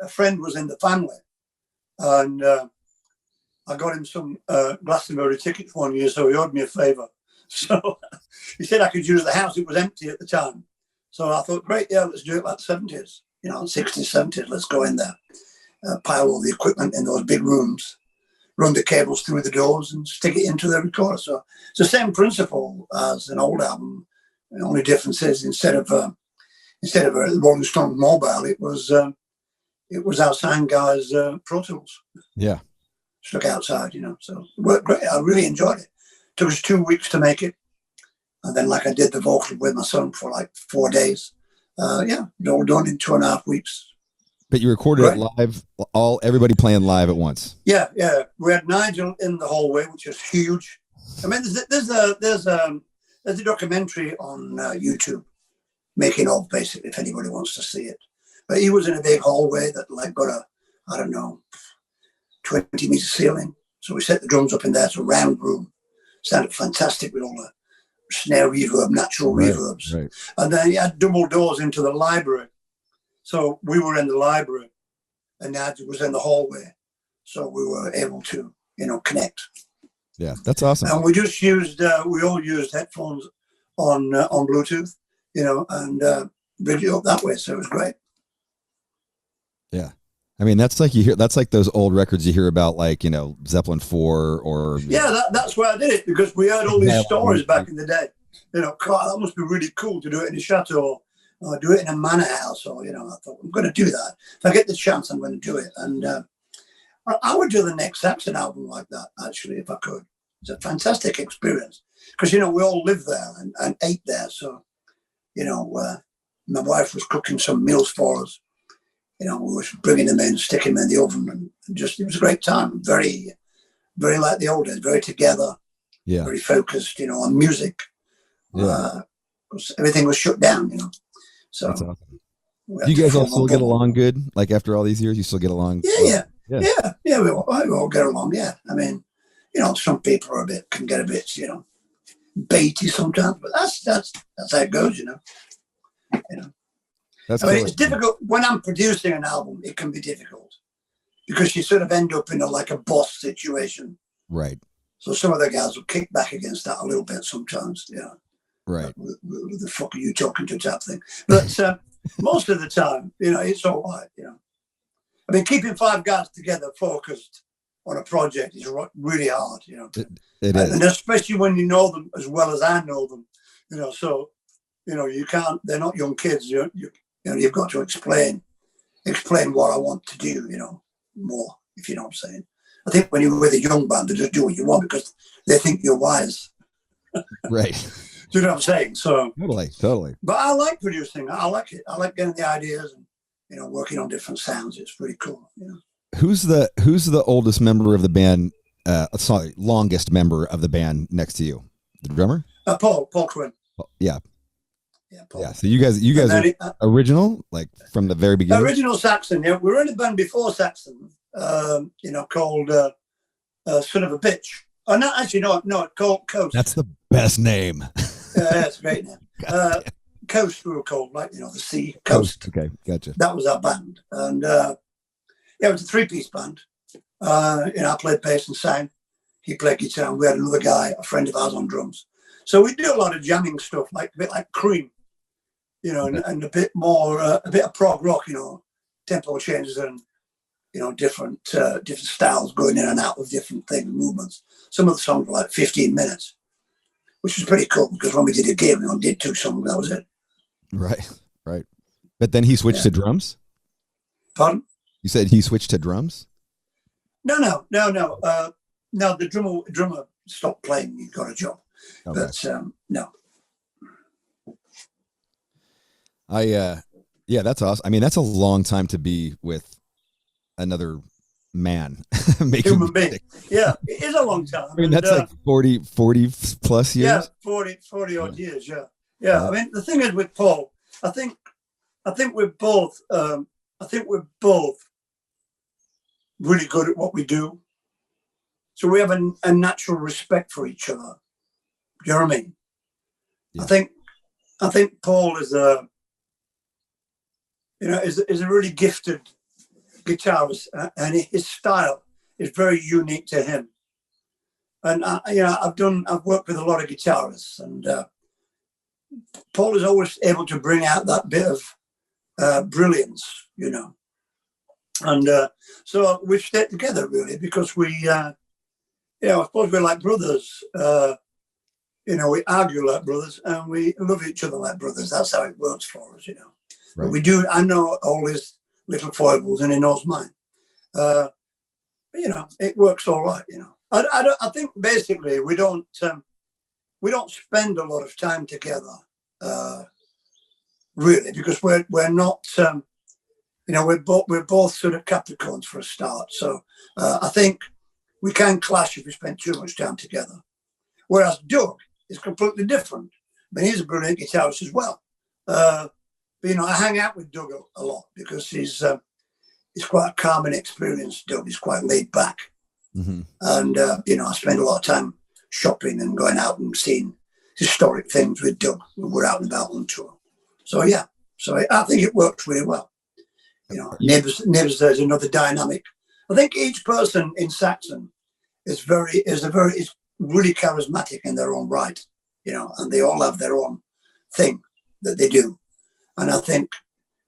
friend was in the family, and I got him some Glastonbury tickets one year, so he owed me a favour. So he said I could use the house. It was empty at the time. So I thought, great, yeah, let's do it like 70s, you know, 60s, 70s. Let's go in there, pile all the equipment in those big rooms, run the cables through the doors and stick it into the recorder. So it's the same principle as an old album. The only difference is instead of a Rolling Stone mobile, it was our sound guys' Pro Tools. Yeah. Stuck outside, you know, so it worked great. I really enjoyed it. Took us 2 weeks to make it, and then like I did the vocal with my son for like 4 days. Yeah, all done in 2.5 weeks. But you recorded it live, everybody playing live at once. Yeah. We had Nigel in the hallway, which is huge. I mean, there's a documentary on YouTube, making of, basically, if anybody wants to see it. But he was in a big hallway that like got a, I don't know, 20-meter ceiling. So we set the drums up in there. It's a round room. Sounded fantastic with all the snare reverb, natural reverbs. Right. And then he had double doors into the library. So we were in the library and Nigel was in the hallway. So we were able to, you know, connect. Yeah, that's awesome. And we just used, we all used headphones on Bluetooth, you know, and bridge it up that way. So it was great. Yeah. I mean, that's like those old records you hear about, like, you know, Zeppelin 4 or. Yeah, that's why I did it, because we heard all these stories back in the day. You know, God, that must be really cool to do it in a chateau or do it in a manor house, or, you know, I thought, I'm going to do that. If I get the chance, I'm going to do it. And I would do the next Saxon album like that, actually, if I could. It's a fantastic experience because, you know, we all lived there and ate there. So, you know, my wife was cooking some meals for us. You know, we were bringing them in, sticking them in the oven, and just, it was a great time. Very, very like the old days, very together, very focused, you know, on music. Yeah. Everything was shut down, you know. So, that's awesome. Do you guys all still get along good? Like after all these years, you still get along? Yeah. We all get along, yeah. I mean, you know, some people can get a bit, you know, baity sometimes, but that's how it goes, you know. That's I mean, it's difficult when I'm producing an album. It can be difficult, because you sort of end up in like a boss situation. Right. So some of the guys will kick back against that a little bit sometimes. Yeah. Right. Who the fuck are you talking to type thing? But most of the time, it's all right. I mean, keeping 5 guys together focused on a project is really hard. It is. And especially when you know them as well as I know them. So you can't. They're not young kids. You've got to explain what I want to do. More, if you know what I'm saying. I think when you're with a young band, they just do what you want because they think you're wise. Right. Do you know what I'm saying? So totally. But I like producing. I like it. I like getting the ideas and working on different sounds. It's pretty cool. Who's the oldest member of the band? Longest member of the band next to you, the drummer. Paul Quinn. Yeah. Yeah, Paul. Yeah. So you guys are original, like from the very beginning. Original Saxon. Yeah, we were in a band before Saxon. Called Son of a Bitch. Oh, no, actually, no, called Coast. That's the best name. That's a great name. Coast, we were called, like, the sea, Coast. Okay, gotcha. That was our band. And, it was a 3-piece band. I played bass and sang. He played guitar, and we had another guy, a friend of ours, on drums. So we do a lot of jamming stuff, like a bit like Cream, and a bit more, a bit of prog rock, tempo changes and, different styles going in and out of different things, movements. Some of the songs were like 15 minutes, which was pretty cool because when we did a game, we only did 2 songs. That was it. Right. But then he switched to drums? Pardon? You said he switched to drums? No. No, the drummer stopped playing. He got a job. Okay. But no. Yeah, that's awesome. I mean, that's a long time to be with another man. Human being. Yeah, it is a long time. I mean, that's like 40 plus years. Yeah, 40 odd years. Yeah. I mean, the thing is with Paul, I think we're both really good at what we do. So we have a natural respect for each other. Do you know what I mean? Yeah. I think Paul is a really gifted guitarist, and his style is very unique to him. And I've worked with a lot of guitarists, and Paul is always able to bring out that bit of brilliance, And so we've stayed together really because we, I suppose we're like brothers. We argue like brothers, and we love each other like brothers. That's how it works for us, Right. But I know all his little foibles, and he knows mine. But, it works all right. I think basically we don't spend a lot of time together, really, because we're not. We're both sort of Capricorns for a start. So I think we can clash if we spend too much time together. Whereas Doug is completely different. I mean, he's a brilliant guitarist as well. But I hang out with Doug a lot because he's quite a calming experience. Doug is quite laid back. Mm-hmm. And, I spend a lot of time shopping and going out and seeing historic things with Doug when we're out and about on tour. So, yeah. So I think it works really well. Nibs, there's another dynamic. I think each person in Saxon is really charismatic in their own right, and they all have their own thing that they do. And I think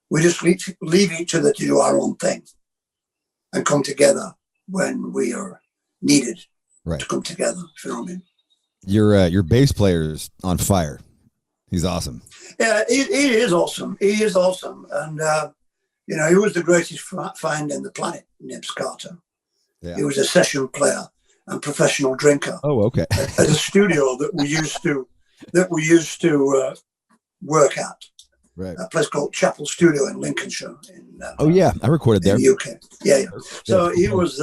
we just leave each other to do our own thing and come together when we are needed to come together. If you know what I mean? Your bass player is on fire. He's awesome. Yeah, he is awesome. He is awesome. And, he was the greatest find in the planet, Nibs Carter. Yeah. He was a session player and professional drinker. Oh, okay. At a studio that we used to work at. Right. A place called Chapel Studio in Lincolnshire. I recorded there. In the UK. Yeah. So he was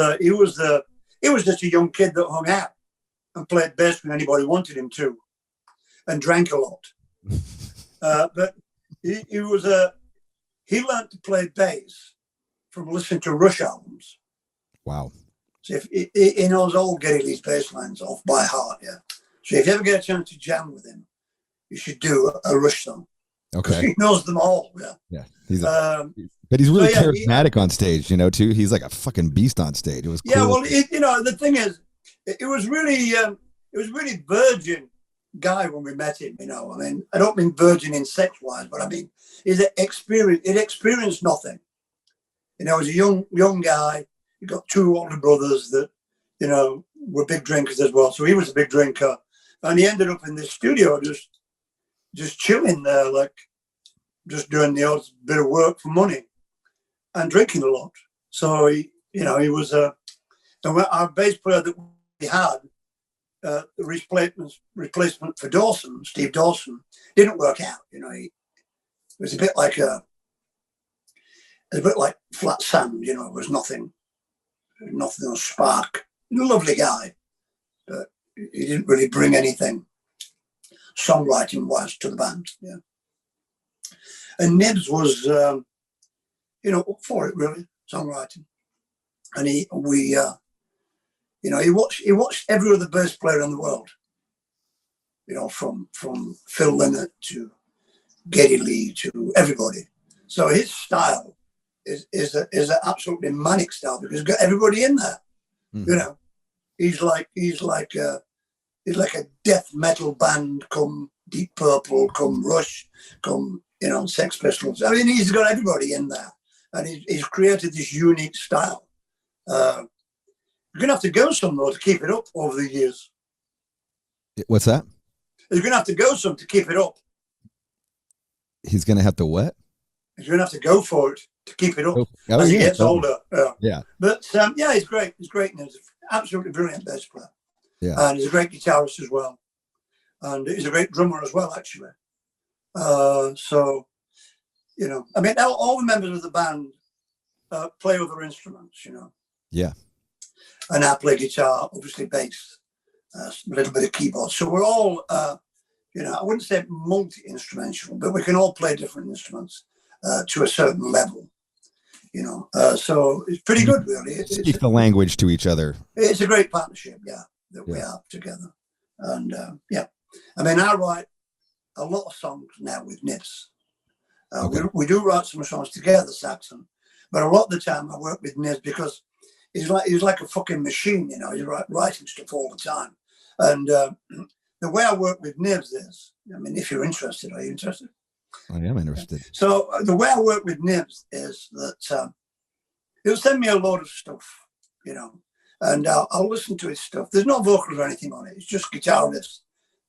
just a young kid that hung out and played bass when anybody wanted him to, and drank a lot. But he learned to play bass from listening to Rush albums. Wow. So if he knows all Geddy Lee's bass lines off by heart, yeah. So if you ever get a chance to jam with him, you should do a Rush song. Okay. He knows them all. Yeah. Yeah. But he's really charismatic on stage, too. He's like a fucking beast on stage. It was cool. Yeah, well, the thing is, it was really virgin guy when we met him. I mean, I don't mean virgin in sex wise, but I mean, he'd experienced nothing. He's a young guy. He got two older brothers that, were big drinkers as well. So he was a big drinker, and he ended up in this studio just chilling there, like just doing the odd bit of work for money and drinking a lot. So he was our bass player that we had, the replacement for Dawson, Steve Dawson, didn't work out. He was a bit like flat sand. It was nothing on spark. A lovely guy, but he didn't really bring anything songwriting wise to the band. Yeah. And Nibs was, up for it really, songwriting. And he watched every other bass player in the world. From Phil Lynott to Geddy Lee to everybody. So his style is an absolutely manic style because he's got everybody in there. Mm-hmm. He's like a death metal band, come Deep Purple, come Rush, come Sex Pistols. I mean, he's got everybody in there, and he's created this unique style. You're gonna have to go somewhere to keep it up over the years. What's that? You're gonna have to go some to keep it up. He's gonna have to what? You're gonna have to go for it to keep it up as he gets older. Yeah. But he's great. He's great, and he's an absolutely brilliant bass player. Yeah. And he's a great guitarist as well, and he's a great drummer as well, actually. So, I mean, all the members of the band play other instruments, Yeah. And I play guitar, obviously bass, a little bit of keyboard. So we're all, I wouldn't say multi-instrumental, but we can all play different instruments to a certain level, So it's pretty good, really. Speak the language to each other. It's a great partnership, that we have together. And, I mean, I write a lot of songs now with Nibs. Okay. We do write some songs together, Saxon, but a lot of the time I work with Nibs because he's like a fucking machine, He's writing stuff all the time. And the way I work with Nibs is, I mean, if you're interested, are you interested? I am interested. So the way I work with Nibs is that he'll send me a load of stuff, and I'll listen to his stuff. There's no vocals or anything on it. It's just guitar riffs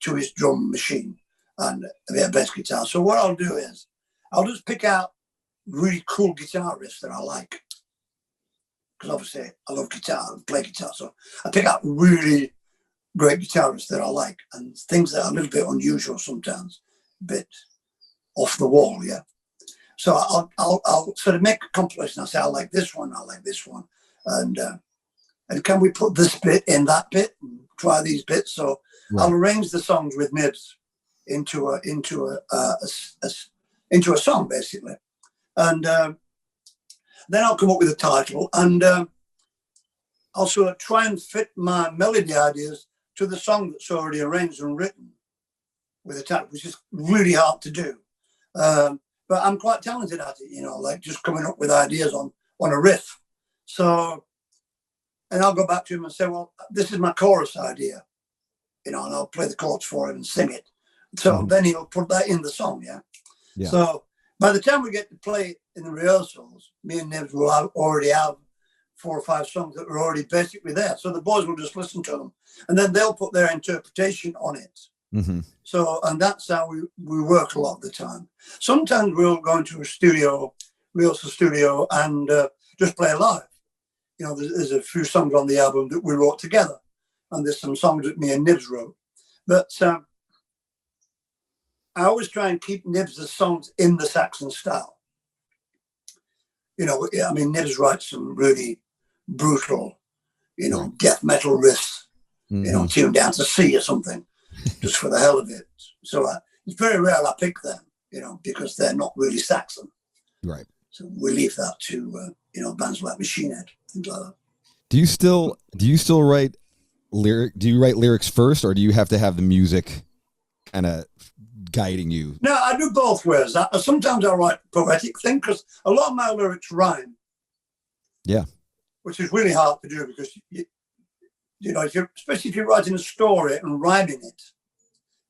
to his drum machine and a bit of bass guitar. So what I'll do is I'll just pick out really cool guitar riffs that I like. Because obviously I love guitar and play guitar. So I pick out really great guitar riffs that I like and things that are a little bit unusual sometimes, a bit off the wall, yeah. So I'll sort of make a compilation. I'll say, I like this one, and can we put this bit in that bit and try these bits? So right. I'll arrange the songs with Nibs into a song basically, and then I'll come up with a title, and I'll sort of try and fit my melody ideas to the song that's already arranged and written with a title, which is really hard to do. But I'm quite talented at it, like just coming up with ideas on a riff. So, and I'll go back to him and say, well, this is my chorus idea, and I'll play the chords for him and sing it. So then he'll put that in the song, yeah? So by the time we get to play in the rehearsals, me and Nibs will already have 4 or 5 songs that are already basically there. So the boys will just listen to them, and then they'll put their interpretation on it. Mm-hmm. So, and that's how we work a lot of the time. Sometimes we'll go into a rehearsal studio, and just play live. There's a few songs on the album that we wrote together, and there's some songs that me and Nibs wrote. But I always try and keep Nibs' songs in the Saxon style. I mean, Nibs writes some really brutal, death metal riffs, tuned down to C or something, just for the hell of it. So it's very rare I pick them, because they're not really Saxon. Right. So we leave that to, bands like Machine Head, things like that. Do you still write lyrics first, or do you have to have the music kind of guiding you? No, I do both ways. Sometimes I write poetic things because a lot of my lyrics rhyme. Yeah. Which is really hard to do because, you know, especially if you're writing a story and rhyming it,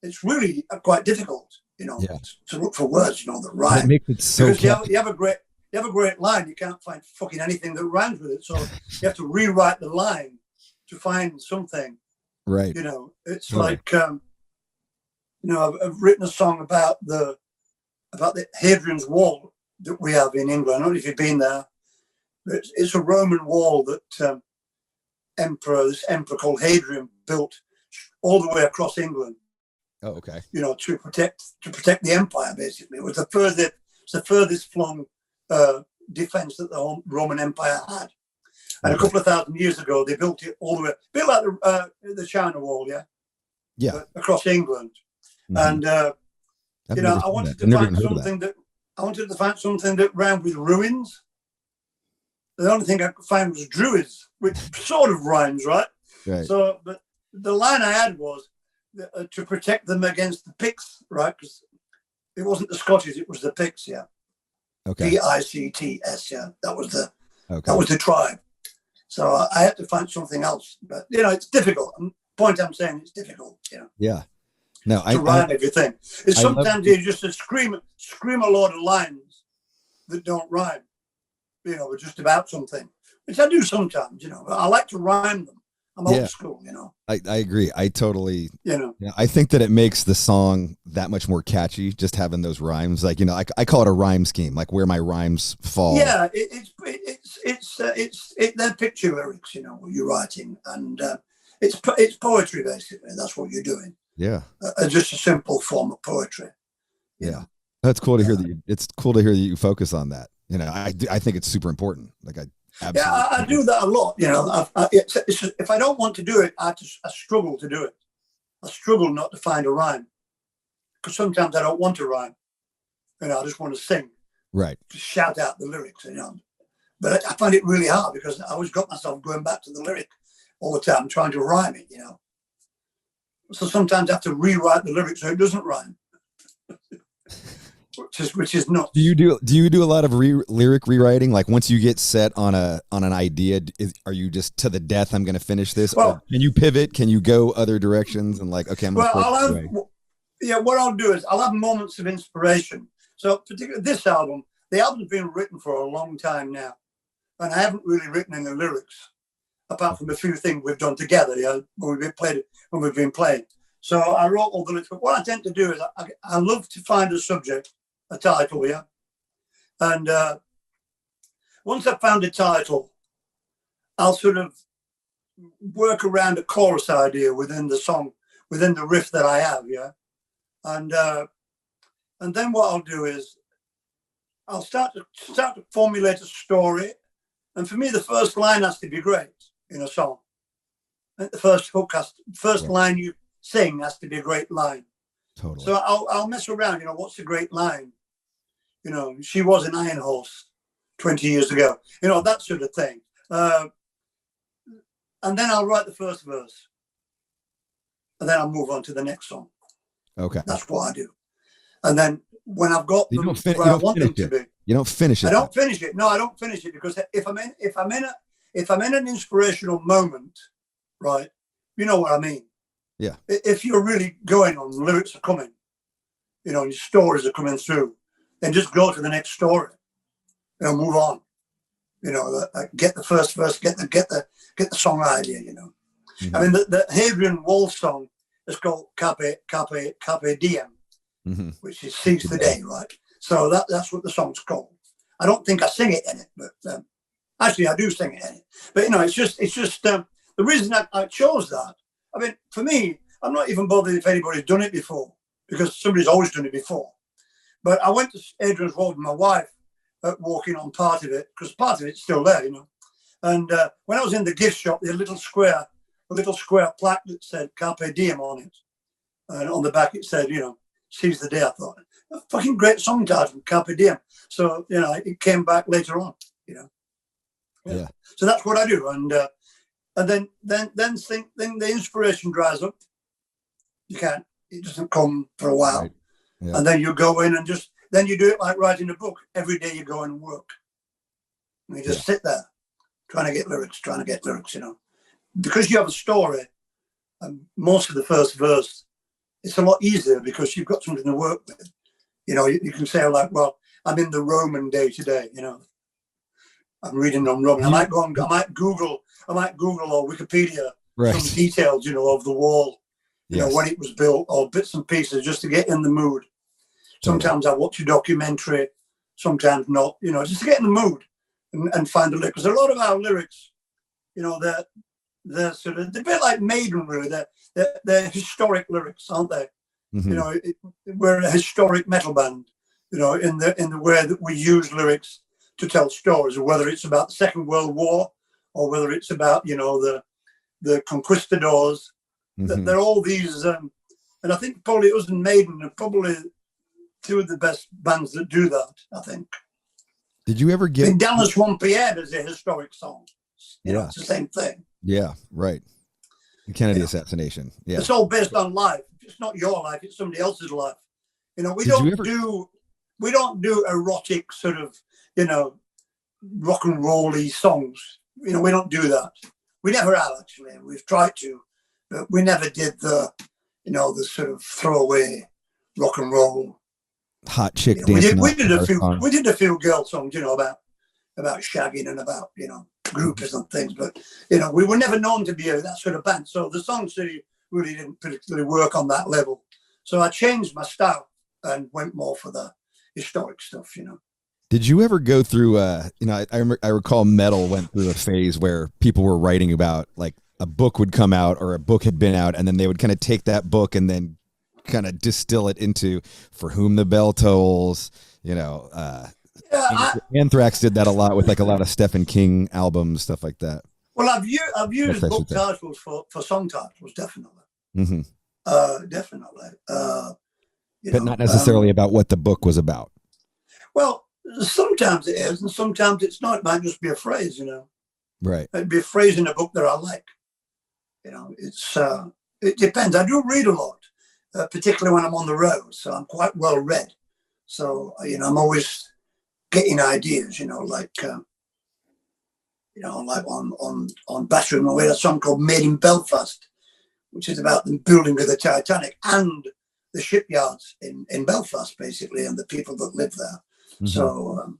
it's really quite difficult, you know, to look for words, you know, that rhyme. That makes it so because you have a great line, you can't find fucking anything that rhymes with it. So you have to rewrite the line to find something. Right. You know, it's like, you know, I've written a song about the Hadrian's Wall that we have in England. I don't know if you've been there. But it's a Roman wall that this emperor called Hadrian built all the way across England. Oh, okay. You know, to protect the empire. Basically, it was the furthest flung defense that the Roman Empire had. And a couple of thousand years ago, they built it all the way, built like the China Wall, across England. And you know, I wanted to find something that rhymed with ruins. The only thing I could find was druids, which sort of rhymes, right? So, but the line I had was to protect them against the Picts, right? Because it wasn't the Scottish, it was the Picts, Okay. Picts, That was the tribe. So I had to find something else. But you know, it's difficult. Point I'm saying, it's difficult. You know. Yeah. No, to rhyme everything. It's sometimes you just scream a lot of lines that don't rhyme. You know, just about something, which I do sometimes, you know, but I like to rhyme them. I'm old school, you know. I agree. I totally, you know, I think that it makes the song that much more catchy, just having those rhymes. Like, you know, I call it a rhyme scheme, like where my rhymes fall. Yeah, they're picture lyrics, you know, what you're writing, and it's poetry basically. That's what you're doing. Yeah, just a simple form of poetry. Yeah, that's cool to hear that. It's cool to hear that you focus on that. You know, I think it's super important. Like I do that a lot. You know, if I don't want to do it, I struggle to do it. I struggle not to find a rhyme because sometimes I don't want to rhyme. You know, I just want to sing. Right. Just shout out the lyrics. You know, but I find it really hard because I always got myself going back to the lyric all the time, trying to rhyme it. You know, so sometimes I have to rewrite the lyrics so it doesn't rhyme. Which is not. Do you do a lot of lyric rewriting? Like once you get set on an idea, are you just to the death? I'm going to finish this. Well, can you pivot? Can you go other directions and like, okay, I'm going to. What I'll do is I'll have moments of inspiration. So particularly this album, the album's been written for a long time now, and I haven't really written any lyrics apart from a few things we've done together. Yeah, when we've been playing. So I wrote all the lyrics. But what I tend to do is I love to find a subject. A title, and once I've found a title, I'll sort of work around a chorus idea within the song, within the riff that I have, and then what I'll do is I'll start to formulate a story, and for me, the first line has to be great in a song. The first hook first line you sing has to be a great line. Totally. So I'll mess around. You know, what's a great line? You know, she was an iron horse 20 years ago. You know, that sort of thing. And then I'll write the first verse. And then I'll move on to the next song. Okay. That's what I do. And then when I've got them where I want them to be. You don't finish it. I don't finish it. No, I don't finish it because if I'm in an inspirational moment, right, you know what I mean? Yeah. If you're really going on, the lyrics are coming, you know, and your stories are coming through. Then just go to the next story, you know, move on, you know, get the first verse, get the song idea, you know. Mm-hmm. I mean, the Hadrian Wall song is called Carpe Diem, which is seize the day, right? So that's what the song's called. I don't think I sing it in it, but actually I do sing it in it. But you know, it's just the reason I chose that. I mean, for me, I'm not even bothered if anybody's done it before because somebody's always done it before. But I went to Hadrian's Wall with my wife walking on part of it because part of it's still there, you know. And when I was in the gift shop, there was a little square plaque that said Carpe Diem on it. And on the back it said, you know, seize the day. I thought, a fucking great song title, Carpe Diem. So, you know, it came back later on, you know. Yeah. So that's what I do. And then the inspiration dries up. It doesn't come for a while. Right. Yeah. And then you go in and then you do it like writing a book. Every day you go in and work. And you just sit there trying to get lyrics, you know. Because you have a story, and most of the first verse, it's a lot easier because you've got something to work with. You know, you can say like, well, I'm in the Roman day today, you know. I'm reading on Roman. I might Google or Wikipedia some details, you know, of the wall, you know, when it was built, or bits and pieces just to get in the mood. Sometimes I watch a documentary, sometimes not, you know, just to get in the mood and find a lyric. Because a lot of our lyrics, you know, they're sort of, they're a bit like Maiden, really. They're historic lyrics, aren't they? Mm-hmm. You know, we're a historic metal band, you know, in the way that we use lyrics to tell stories, whether it's about the Second World War or whether it's about, you know, the conquistadors. Mm-hmm. They're all these, and I think probably us and Maiden are probably two of the best bands that do that, I think. Did you ever get... Dallas 1 p.m. is a historic song. You know, it's the same thing. Yeah, right. The Kennedy assassination. Yeah. It's all based on life. It's not your life, it's somebody else's life. You know, we don't do erotic sort of, you know, rock and roll-y songs. You know, we don't do that. We never have, actually. We've tried to, but we never did the, you know, the sort of throwaway rock and roll. Hot chick You know, dancing. we did a few girl songs, you know, about shagging and about, you know, groupies and things. But, you know, we were never known to be that sort of band. So the songs really didn't particularly work on that level. So I changed my style and went more for the historic stuff, you know. Did you ever go through, you know, I recall metal went through a phase where people were writing about, like, a book would come out or a book had been out, and then they would kind of take that book and then kind of distill it into For Whom the Bell Tolls, you know. Anthrax did that a lot with, like, a lot of Stephen King albums, stuff like that. Well, I've used book titles for song titles, definitely. Mm-hmm. Definitely. But not necessarily about what the book was about. Well, sometimes it is, and sometimes it's not. It might just be a phrase, you know. Right. It'd be a phrase in a book that I like. You know, it depends. I do read a lot, particularly when I'm on the road. So I'm quite well read. So, you know, I'm always getting ideas, you know, like on Bathroom Away, a song called Made in Belfast, which is about the building of the Titanic and the shipyards in Belfast, basically, and the people that live there. Mm-hmm. So,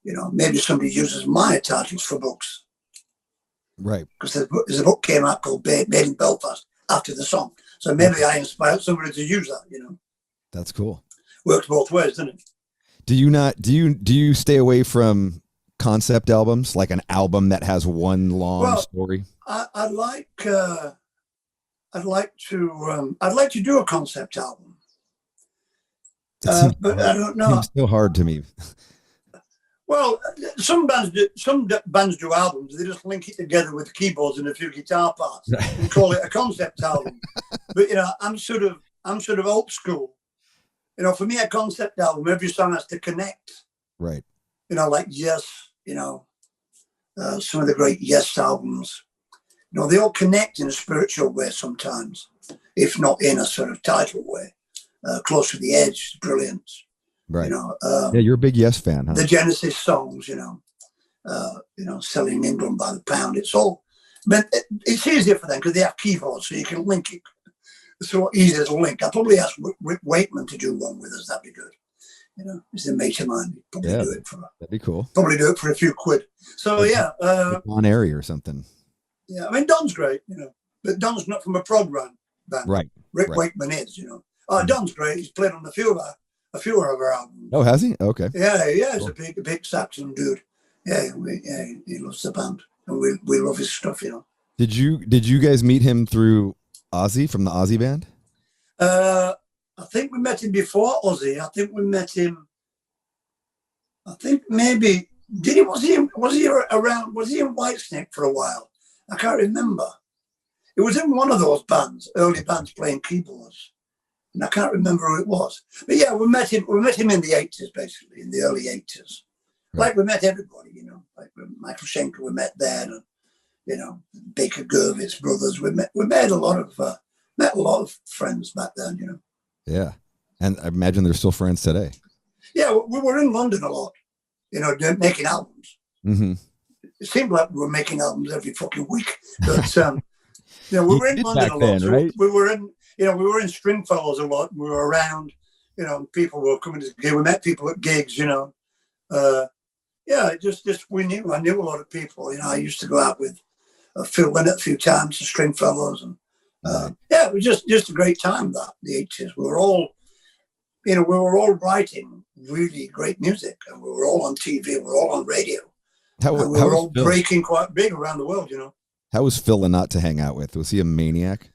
you know, maybe somebody uses my titles for books. Right. Because there's a book came out called Made in Belfast after the song. So maybe I inspired somebody to use that, you know. That's cool. Works both ways, doesn't it? Do you stay away from concept albums, like an album that has one long story? I'd like to do a concept album. But I don't know. It's still hard to me. Well, some bands do albums. They just link it together with keyboards and a few guitar parts and call it a concept album. But you know, I'm sort of old school. You know, for me, a concept album, every song has to connect. Right. You know, like Yes. You know, some of the great Yes albums. You know, they all connect in a spiritual way sometimes, if not in a sort of title way. Close to the Edge, brilliant. Right. You know, yeah, you're a big Yes fan, huh? The Genesis songs, you know, Selling England by the Pound. It's all, but it's easier for them because they have keyboards, so you can link it. It's so easy to link. I'll probably ask Rick Wakeman to do one with us. That'd be good. You know, he's a mate of mine. Probably do it for. That'd be cool. Probably do it for a few quid. So yeah, on Airy or something. Yeah, I mean Don's great, you know, but Don's not from a prog band. Right. Rick Wakeman is, you know. Don's great. He's played on a few of our albums. Oh, has he? Okay. Yeah, he's cool. a big Saxon dude. Yeah, he loves the band, and we love his stuff, you know. Did you guys meet him through Ozzy from the Ozzy band? I think we met him before Ozzy. I think we met him. I think maybe was he around? Was he in Whitesnake for a while? I can't remember. It was in one of those bands, early bands playing keyboards. And I can't remember who it was. But yeah, we met him in the 80s, basically, in the early 80s. Right. Like we met everybody, you know, like Michael Schenker, we met then, and, you know, Baker Gervitz brothers. We made a lot of friends back then, you know. Yeah. And I imagine they're still friends today. Yeah, we were in London a lot, making albums. Mm-hmm. It seemed like we were making albums every fucking week. But we were in London a lot. Then, so right? we were in Stringfellows a lot. We were around, people were coming to gig. We met people at gigs, I knew a lot of people. I used to go out with Phil Lynott a few times to Stringfellows, and it was just a great time. That the 80s, we were all writing really great music, and we were all on TV, we were all on radio. We were all breaking quite big around the world. How was Phil Lynott to hang out with? Was he a maniac?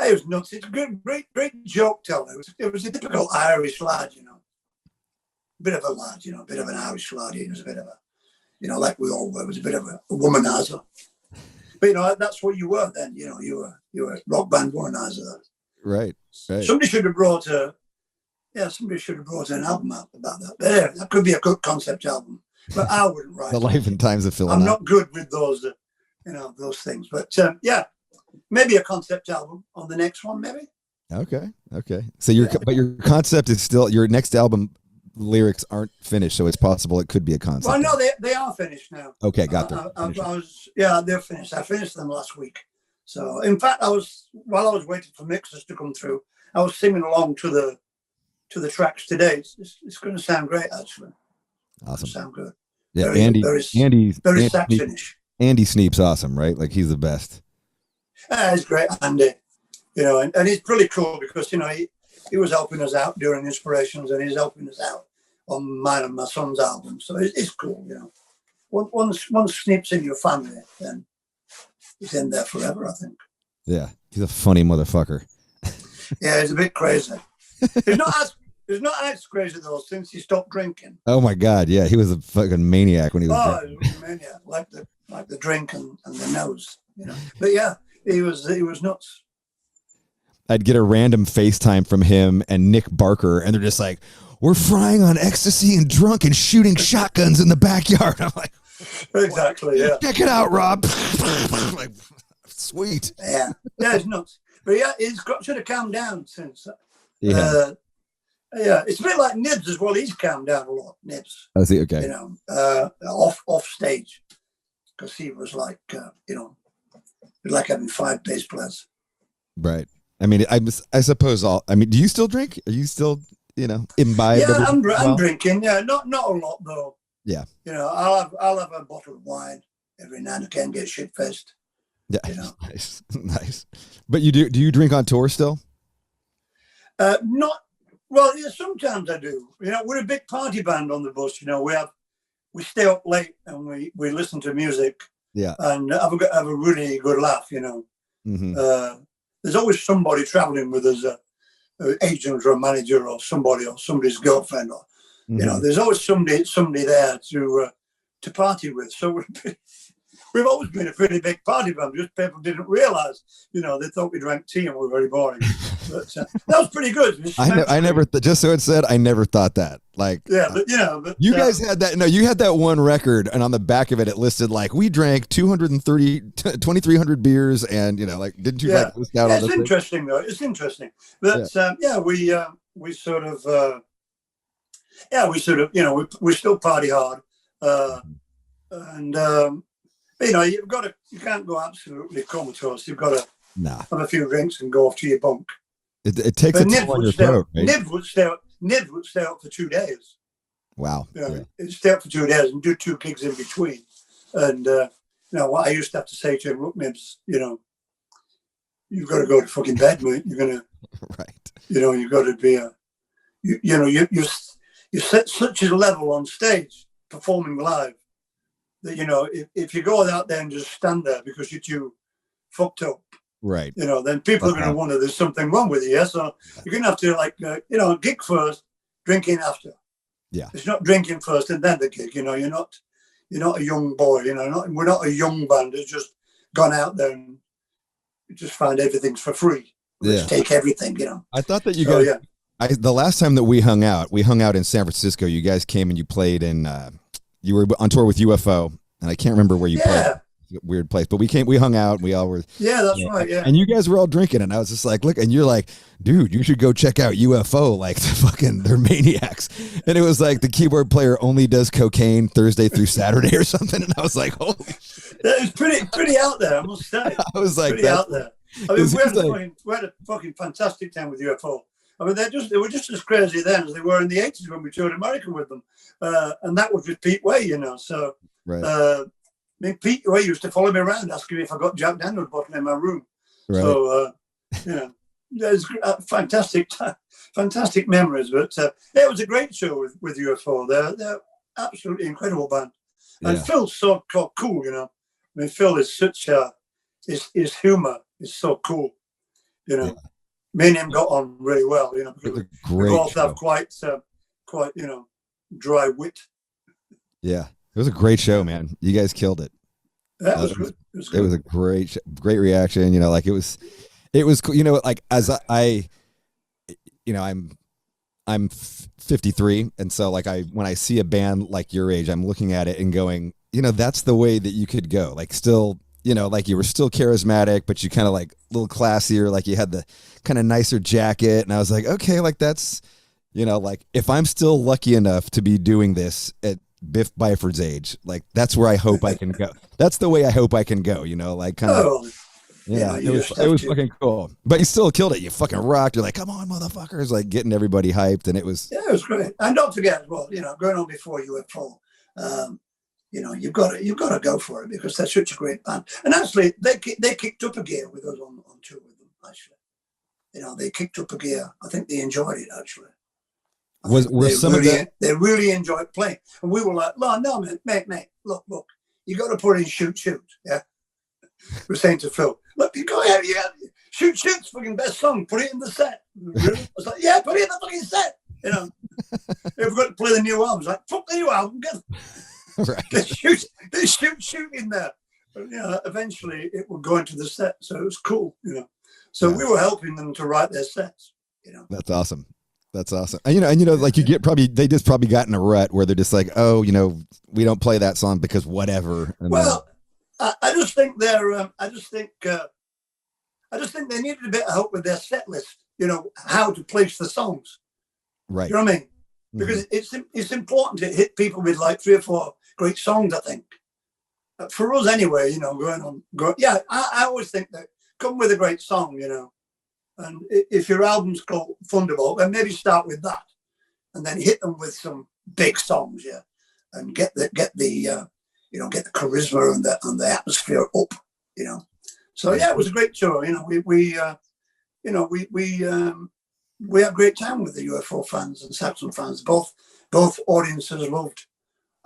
He was nuts. It's a good, great joke teller. It was a typical Irish lad, bit of a lad, a bit of an Irish lad. He was a bit of a, like we all were. It was a bit of a womanizer. But that's what you were then. You were a rock band womanizer. Right. Somebody should have brought an album out about that. But yeah, that could be a good concept album. But I wouldn't write The Life and Times of Phil Lynott. I'm not good with those, those things. But maybe a concept album on the next one, maybe. Okay. So your concept is still, your next album lyrics aren't finished, so it's possible it could be a concept. Well, no, they are finished now. Okay, got them. They're finished. I finished them last week. So, in fact, while I was waiting for mixers to come through, I was singing along to the tracks today. It's going to sound great, actually. Awesome. Sound good. Yeah, very Saxonish. Andy Sneap's awesome, right? Like, he's the best. He's great, Andy. And he's pretty cool because he was helping us out during Inspirations, and he's helping us out on mine and my son's album. So it's cool, Once Sneap's in your family, then he's in there forever, I think. Yeah, he's a funny motherfucker. Yeah, he's a bit crazy. He's not as crazy though since he stopped drinking. Oh my God, yeah, he was a fucking maniac when he was drinking. He was a maniac, like the drink and the nose, But yeah, he was nuts. I'd get a random FaceTime from him and Nick Barker, and they're just like, "We're frying on ecstasy and drunk and shooting shotguns in the backyard." I'm like, exactly, yeah. Check it out, Rob. Like, sweet. Yeah, it's nuts. But yeah, should have calmed down since. It's a bit like Nibs as well. He's calmed down a lot. Nibs. I see. Okay. Off stage, because he was like, like having 5 bass players. Right. I mean, I suppose do you still drink? Are you still, imbibe? Yeah, I'm drinking. Yeah, not a lot though. Yeah. I'll have a bottle of wine every now and again, get shit faced. Yeah. Nice. But do you drink on tour still? Not. Well, yeah, sometimes I do. We're a big party band on the bus. We stay up late and we listen to music. Yeah. And have a really good laugh. Mm-hmm. There's always somebody traveling with us, an agent or a manager or somebody's girlfriend, or there's always somebody there to party with. So we've always been a pretty big party band. Just people didn't realize, they thought we drank tea and we were very boring. But that was pretty good. I never, just so it said, I never thought that. Like, yeah, but you guys had that. No, you had that one record, and on the back of it, it listed like we drank 2,300 beers, and didn't you list out all this? It's interesting though. It's interesting. But we sort of, we still party hard, and you can't go absolutely comatose. You've got to have a few drinks and go off to your bunk. It takes a toll on your throat, right? Nibs would stay up for 2 days. Wow. It'd stay up for 2 days and do 2 gigs in between. And, what I used to have to say to him, look, Nibs, you've got to go to fucking bed, mate. You're going to, right. You've got to be you set such a level on stage performing live that, if you go out there and just stand there because you're too fucked up, right, then people are going to wonder there's something wrong with you. Yeah? So you're going to have to gig first, drinking after. Yeah, it's not drinking first and then the gig. You're not a young boy. We're not a young band that's just gone out there and just find everything's for free. Just take everything. I thought that you guys. The last time that we hung out in San Francisco. You guys came and you played in. You were on tour with UFO, and I can't remember where you played. weird place. But we hung out. And we all were. Yeah, that's right. Yeah. And you guys were all drinking, and I was just like, look, and you're like, dude, you should go check out UFO. Like, they're maniacs. And it was like the keyboard player only does cocaine Thursday through Saturday or something. And I was like, holy shit. It was pretty out there, I must say. I was like, pretty out there. I mean, we had a fucking fantastic time with UFO. I mean, they were just as crazy then as they were in the 80s when we toured America with them. And that was with Pete Way, you know. So, right. I mean, Pete Way used to follow me around asking me if I got Jack Daniels bottle in my room. Right. So, you know, there's fantastic memories. But it was a great show with UFO. They're absolutely incredible band. And Phil's so cool, you know. I mean, Phil is such his humor is so cool, you know. Yeah. Me and him got on really well, you know, because we both have quite, you know, dry wit. Yeah, it was a great show, man. You guys killed it. That was good. It was a great reaction. You know, like it was cool. You know, like as I you know, I'm 53, and so like when I see a band like your age, I'm looking at it and going, you know, that's the way that you could go. Like still, you know, like you were still charismatic, but you kind of like a little classier, like you had the kind of nicer jacket. And I was like, okay, like that's, you know, like if I'm still lucky enough to be doing this at Biff Byford's age, like that's where I hope I can go. That's the way I hope I can go, you know, like kind of, it was fucking cool. But you still killed it. You fucking rocked. You're like, come on, motherfuckers, like getting everybody hyped. And it was. Yeah, it was great. And don't forget as well, you know, going on before UFO, you know, you've got to go for it because they're such a great band. And actually, they kicked up a gear with us on tour with them. Actually, you know, they kicked up a gear. I think they enjoyed it. Actually, they really enjoyed playing, and we were like, no, mate, look, you got to put in shoot, yeah. We're saying to Phil, look, you go ahead, shoot's fucking best song. Put it in the set. Really? I was like, yeah, put it in the fucking set. You know, if we've got to play the new album, like fuck the new album, get. Right. They shoot in there. But, you know, eventually it would go into the set. So it was cool, you know. So we were helping them to write their sets, you know. That's awesome. And you know, like they just probably got in a rut where they're just like, oh, you know, we don't play that song because whatever. And I just think I just think they needed a bit of help with their set list, you know, how to place the songs. Right. You know what I mean? Because it's important to hit people with like 3 or 4 great songs, I think. For us anyway, you know, I always think that come with a great song, you know. And if your album's called Thunderbolt, then maybe start with that. And then hit them with some big songs, yeah. And get the you know, get the charisma and the atmosphere up, you know. So yeah, it was a great show. You know, we had a great time with the UFO fans and Saxon fans. Both audiences loved.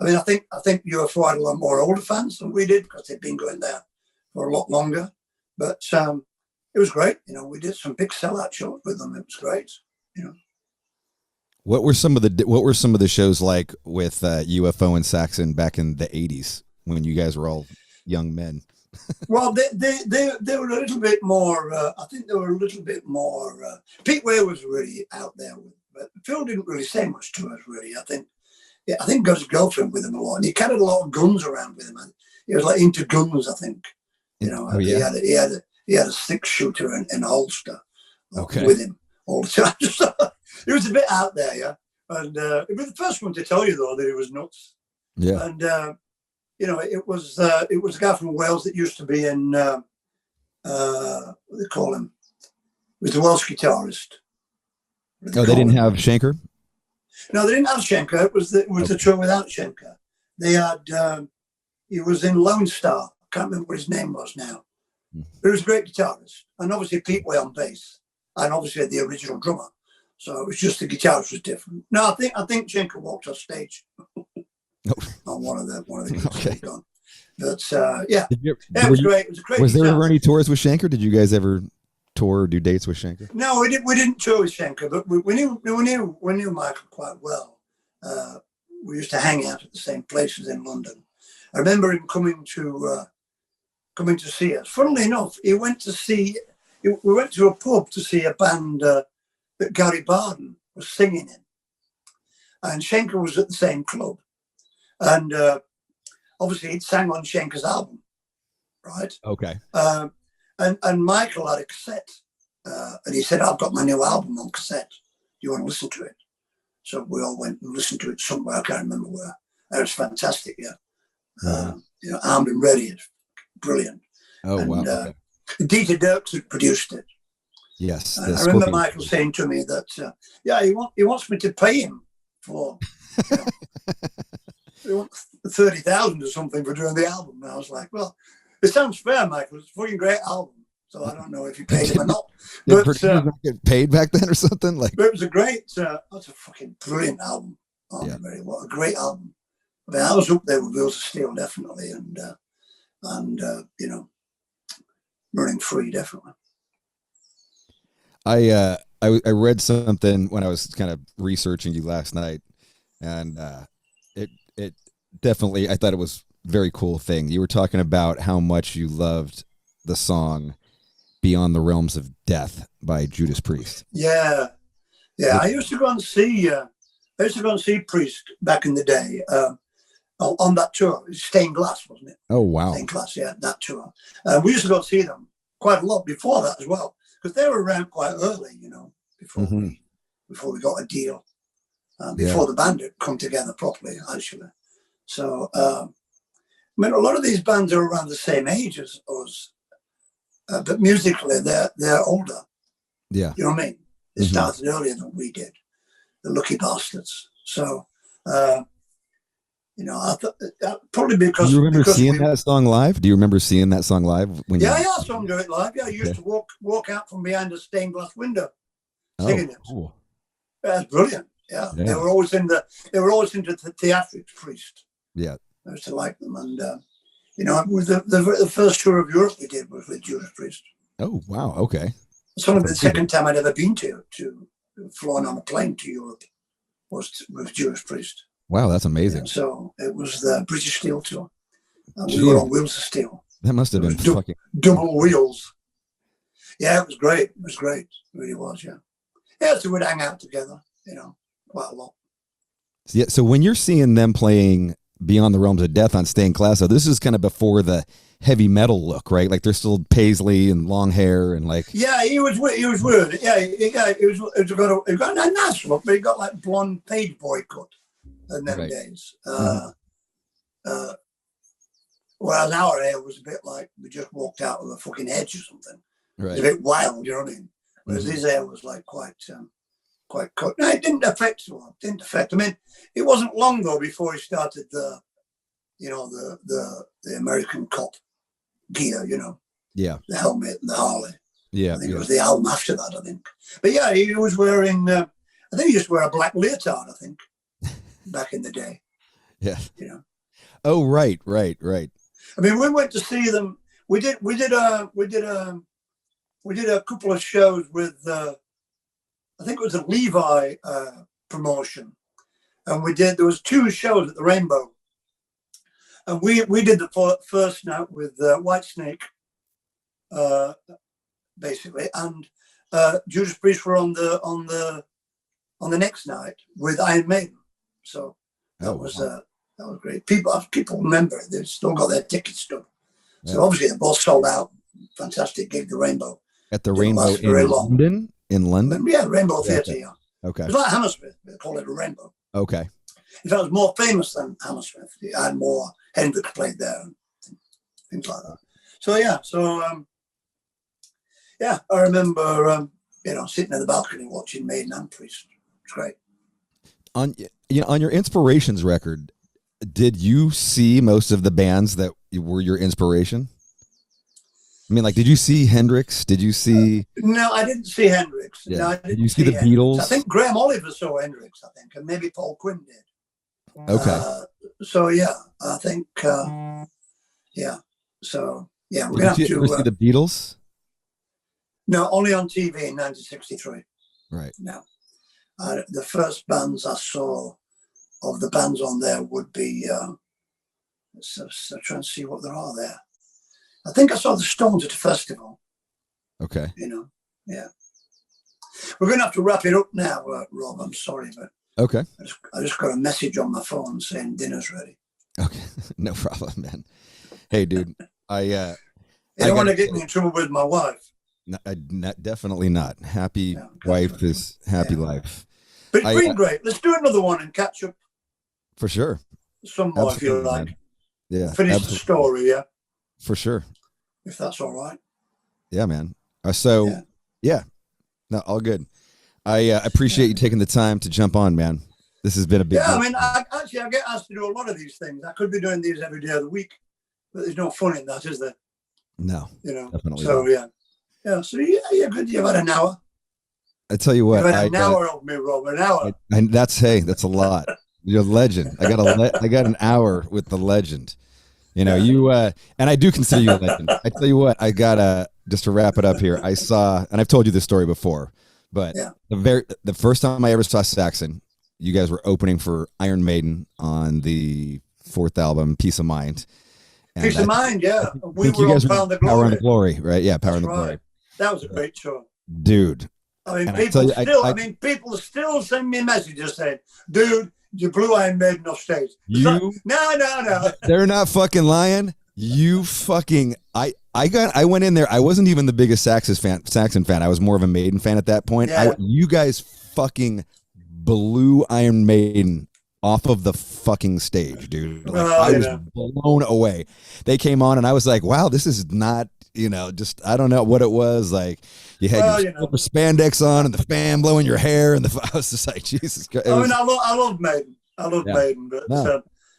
I mean, I think UFO had a lot more older fans than we did because they'd been going there for a lot longer. But it was great. You know, we did some big sellout shows with them. It was great. You know. What were some of the shows like with UFO and Saxon back in the 80s when you guys were all young men? Well, they were a little bit more. I think they were a little bit more. Pete Way was really out there, but Phil didn't really say much to us. Really, I think got his girlfriend with him a lot, and he carried a lot of guns around with him. And he was like into guns. I think, you know, he had a 6-shooter in a holster with him all the time. So, he was a bit out there, yeah. And he was the first one to tell you though that he was nuts. Yeah. And you know, it was a guy from Wales that used to be in what do they call him? He was the Welsh guitarist. They didn't have Schenker? No, they didn't have Schenker. It was the tour without Schenker. They had he was in Lone Star. I can't remember what his name was now. But he was a great guitarist. And obviously Pete Way on bass. And obviously the original drummer. So it was just the guitarist was different. No, I think Schenker walked off stage. On one of the okay. Done. But yeah, it was great. It was a great. Was there ever any tours with Schenker? Did you guys ever tour or do dates with Schenker? No, we didn't tour with Schenker, but we knew Michael quite well. We used to hang out at the same places in London. I remember him coming to see us. Funnily enough, we went to a pub to see a band that Gary Barden was singing in, and Schenker was at the same club. And obviously he'd sang on Schenker's album. right? Okay. And Michael had a cassette, and he said, "I've got my new album on cassette. Do you want to listen to it?" So we all went and listened to it somewhere. I can't remember where. It was fantastic. Yeah, Armed and Ready is brilliant. Oh, and, wow. Okay. Dieter Dirks had produced it. Yes. I remember Michael saying to me that, he wants me to pay him for, he wants 30,000 or something for doing the album. And I was like, well, it sounds fair, Michael. It's a fucking great album. So I don't know if you paid him or not. Did producers not get paid back then or something? Like, but it was a great, that's a fucking brilliant album. What a great album. I mean, I was up there with Wheels of Steel, definitely, and Running Free, definitely. I read something when I was kind of researching you last night, and it definitely, I thought it was a very cool thing. You were talking about how much you loved the song "Beyond the Realms of Death" by Judas Priest. Yeah. I used to go and see Priest back in the day. On that tour, Stained Glass, wasn't it? Oh, wow. Stained Glass, yeah, that tour. We used to go see them quite a lot before that as well, because they were around quite early, before we got a deal, before the band had come together properly, actually. So, a lot of these bands are around the same age as us, but musically they're older. Yeah, you know what I mean. They started earlier than we did, the lucky bastards. So. I thought probably because. Do you remember seeing that song live? Do you remember seeing that song live? I saw them do it live. Yeah, I used to walk out from behind a stained glass window, singing it. Cool. That's brilliant. Yeah. They were always into the theatrics, Priest. Yeah, I used to like them, and with the first tour of Europe we did was with Judas Priest. Oh wow, okay. It's only the second time I'd ever been to flying on a plane to Europe was with Judas Priest. Wow, that's amazing. So it was the British Steel tour. We were on Wheels of Steel. That must have been fucking double wheels. Yeah, it was great. It was great. It really was, yeah. Yeah, so we'd hang out together, quite a lot. Yeah, so when you're seeing them playing Beyond the Realms of Death on Stained Glass, so this is kind of before the heavy metal look, right? Like they're still paisley and long hair and like. Yeah, he was weird. Yeah, he got a nice look, but he got like blonde page boy cut. In them days. Whereas our hair was a bit like we just walked out of a fucking hedge or something. Right. It was a bit wild, you know what I mean? Whereas his hair was like quite cut. No, it didn't affect. I mean, it wasn't long though before he started the American cop gear, Yeah. The helmet and the Harley. Yeah. I think it was the album after that, I think. But yeah, he was wearing, I think he used to wear a black leotard, I think. Back in the day, yeah, Oh, right. I mean, we went to see them. We did a couple of shows with, I think it was a Levi promotion, and there was 2 shows at the Rainbow, and we did the first night with Whitesnake, basically, and Judas Priest were on the next night with Iron Maiden. So that was great. People remember it. They've still got their tickets still. So obviously they both sold out. Fantastic gig, the Rainbow. At the Rainbow in London? In London? Yeah, Rainbow Theatre, yeah. Okay. It's like Hammersmith. They call it a Rainbow. Okay. In fact, it was more famous than Hammersmith. It had more. Hendrix played there and things like that. So I remember sitting in the balcony watching Maiden and Priest. It's great. On your Inspirations record, did you see most of the bands that were your inspiration? I mean, like, did you see Hendrix? Did you see? No, I didn't see Hendrix. Yeah. No, I didn't did you see the Hendrix. Beatles? I think Graham Oliver saw Hendrix, and maybe Paul Quinn did. Okay. So yeah, I think yeah. So yeah, we're gonna have to ever see the Beatles? No, only on TV in 1963. Right. No. The first bands I saw of the bands on there would be, so try and see what there are there. I think I saw the Stones at a festival. Okay. Yeah. We're going to have to wrap it up now, Rob. I'm sorry, but okay. I just got a message on my phone saying dinner's ready. Okay. No problem, man. Hey, dude, I You don't want to get me in trouble with my wife. Definitely not. Happy wife is happy life. But it's been great. Let's do another one and catch up. For sure. Some more if you like. Man. Yeah. Finish the story, yeah. For sure. If that's all right. Yeah, man. No, all good. I appreciate you taking the time to jump on, man. This has been a big deal. I mean, I get asked to do a lot of these things. I could be doing these every day of the week, but there's no fun in that, is there? No. Definitely So, not. yeah. Yeah, so you're good. You've had an hour. I tell you what. You've had an hour of me, Rob. An hour. And that's a lot. You're a legend. I got an hour with the legend. You know, and I do consider you a legend. I tell you what, just to wrap it up here, I saw, and I've told you this story before, but the first time I ever saw Saxon, you guys were opening for Iron Maiden on the 4th album, Peace of Mind. And Peace of Mind, yeah. We were you guys on Power and the Glory, right? Yeah, Power and the Glory. That was a great show. Dude. I mean, people still send me messages saying, dude, you blew Iron Maiden off stage. No. They're not fucking lying. You fucking I went in there. I wasn't even the biggest Saxon fan. I was more of a Maiden fan at that point. Yeah. You guys fucking blew Iron Maiden off of the fucking stage, dude. Like, I was blown away. They came on and I was like, wow, this is not, just, I don't know what it was. Like you had your spandex on and the fan blowing your hair and I was just like, Jesus Christ. I love Maiden. I love Maiden, but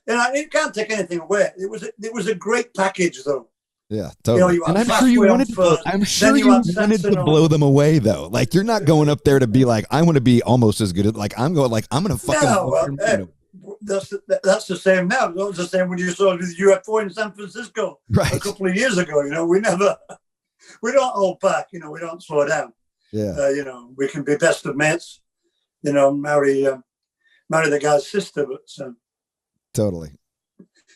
it can't take anything away. It was a great package though. Yeah, totally. And I'm sure you wanted to blow them away though. Like you're not going up there to be like, I want to be almost as good as I'm going to fucking that's the same now. That was the same when you saw with UFO in San Francisco a couple of years ago. We don't hold back. We don't slow down. Yeah. We can be best of mates. Marry the guy's sister, but totally.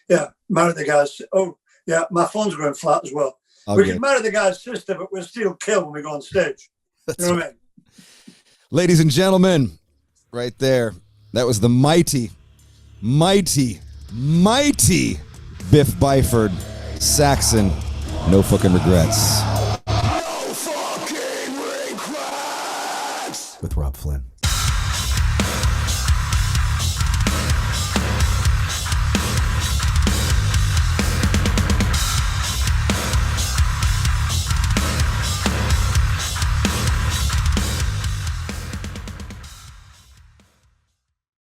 Yeah, marry the guy's. Oh, yeah, my phone's going flat as well. We can marry the guy's sister, but we'll still kill when we go on stage. What I mean? Ladies and gentlemen, right there, that was the mighty Biff Byford, Saxon. No fucking regrets. With Robb Flynn.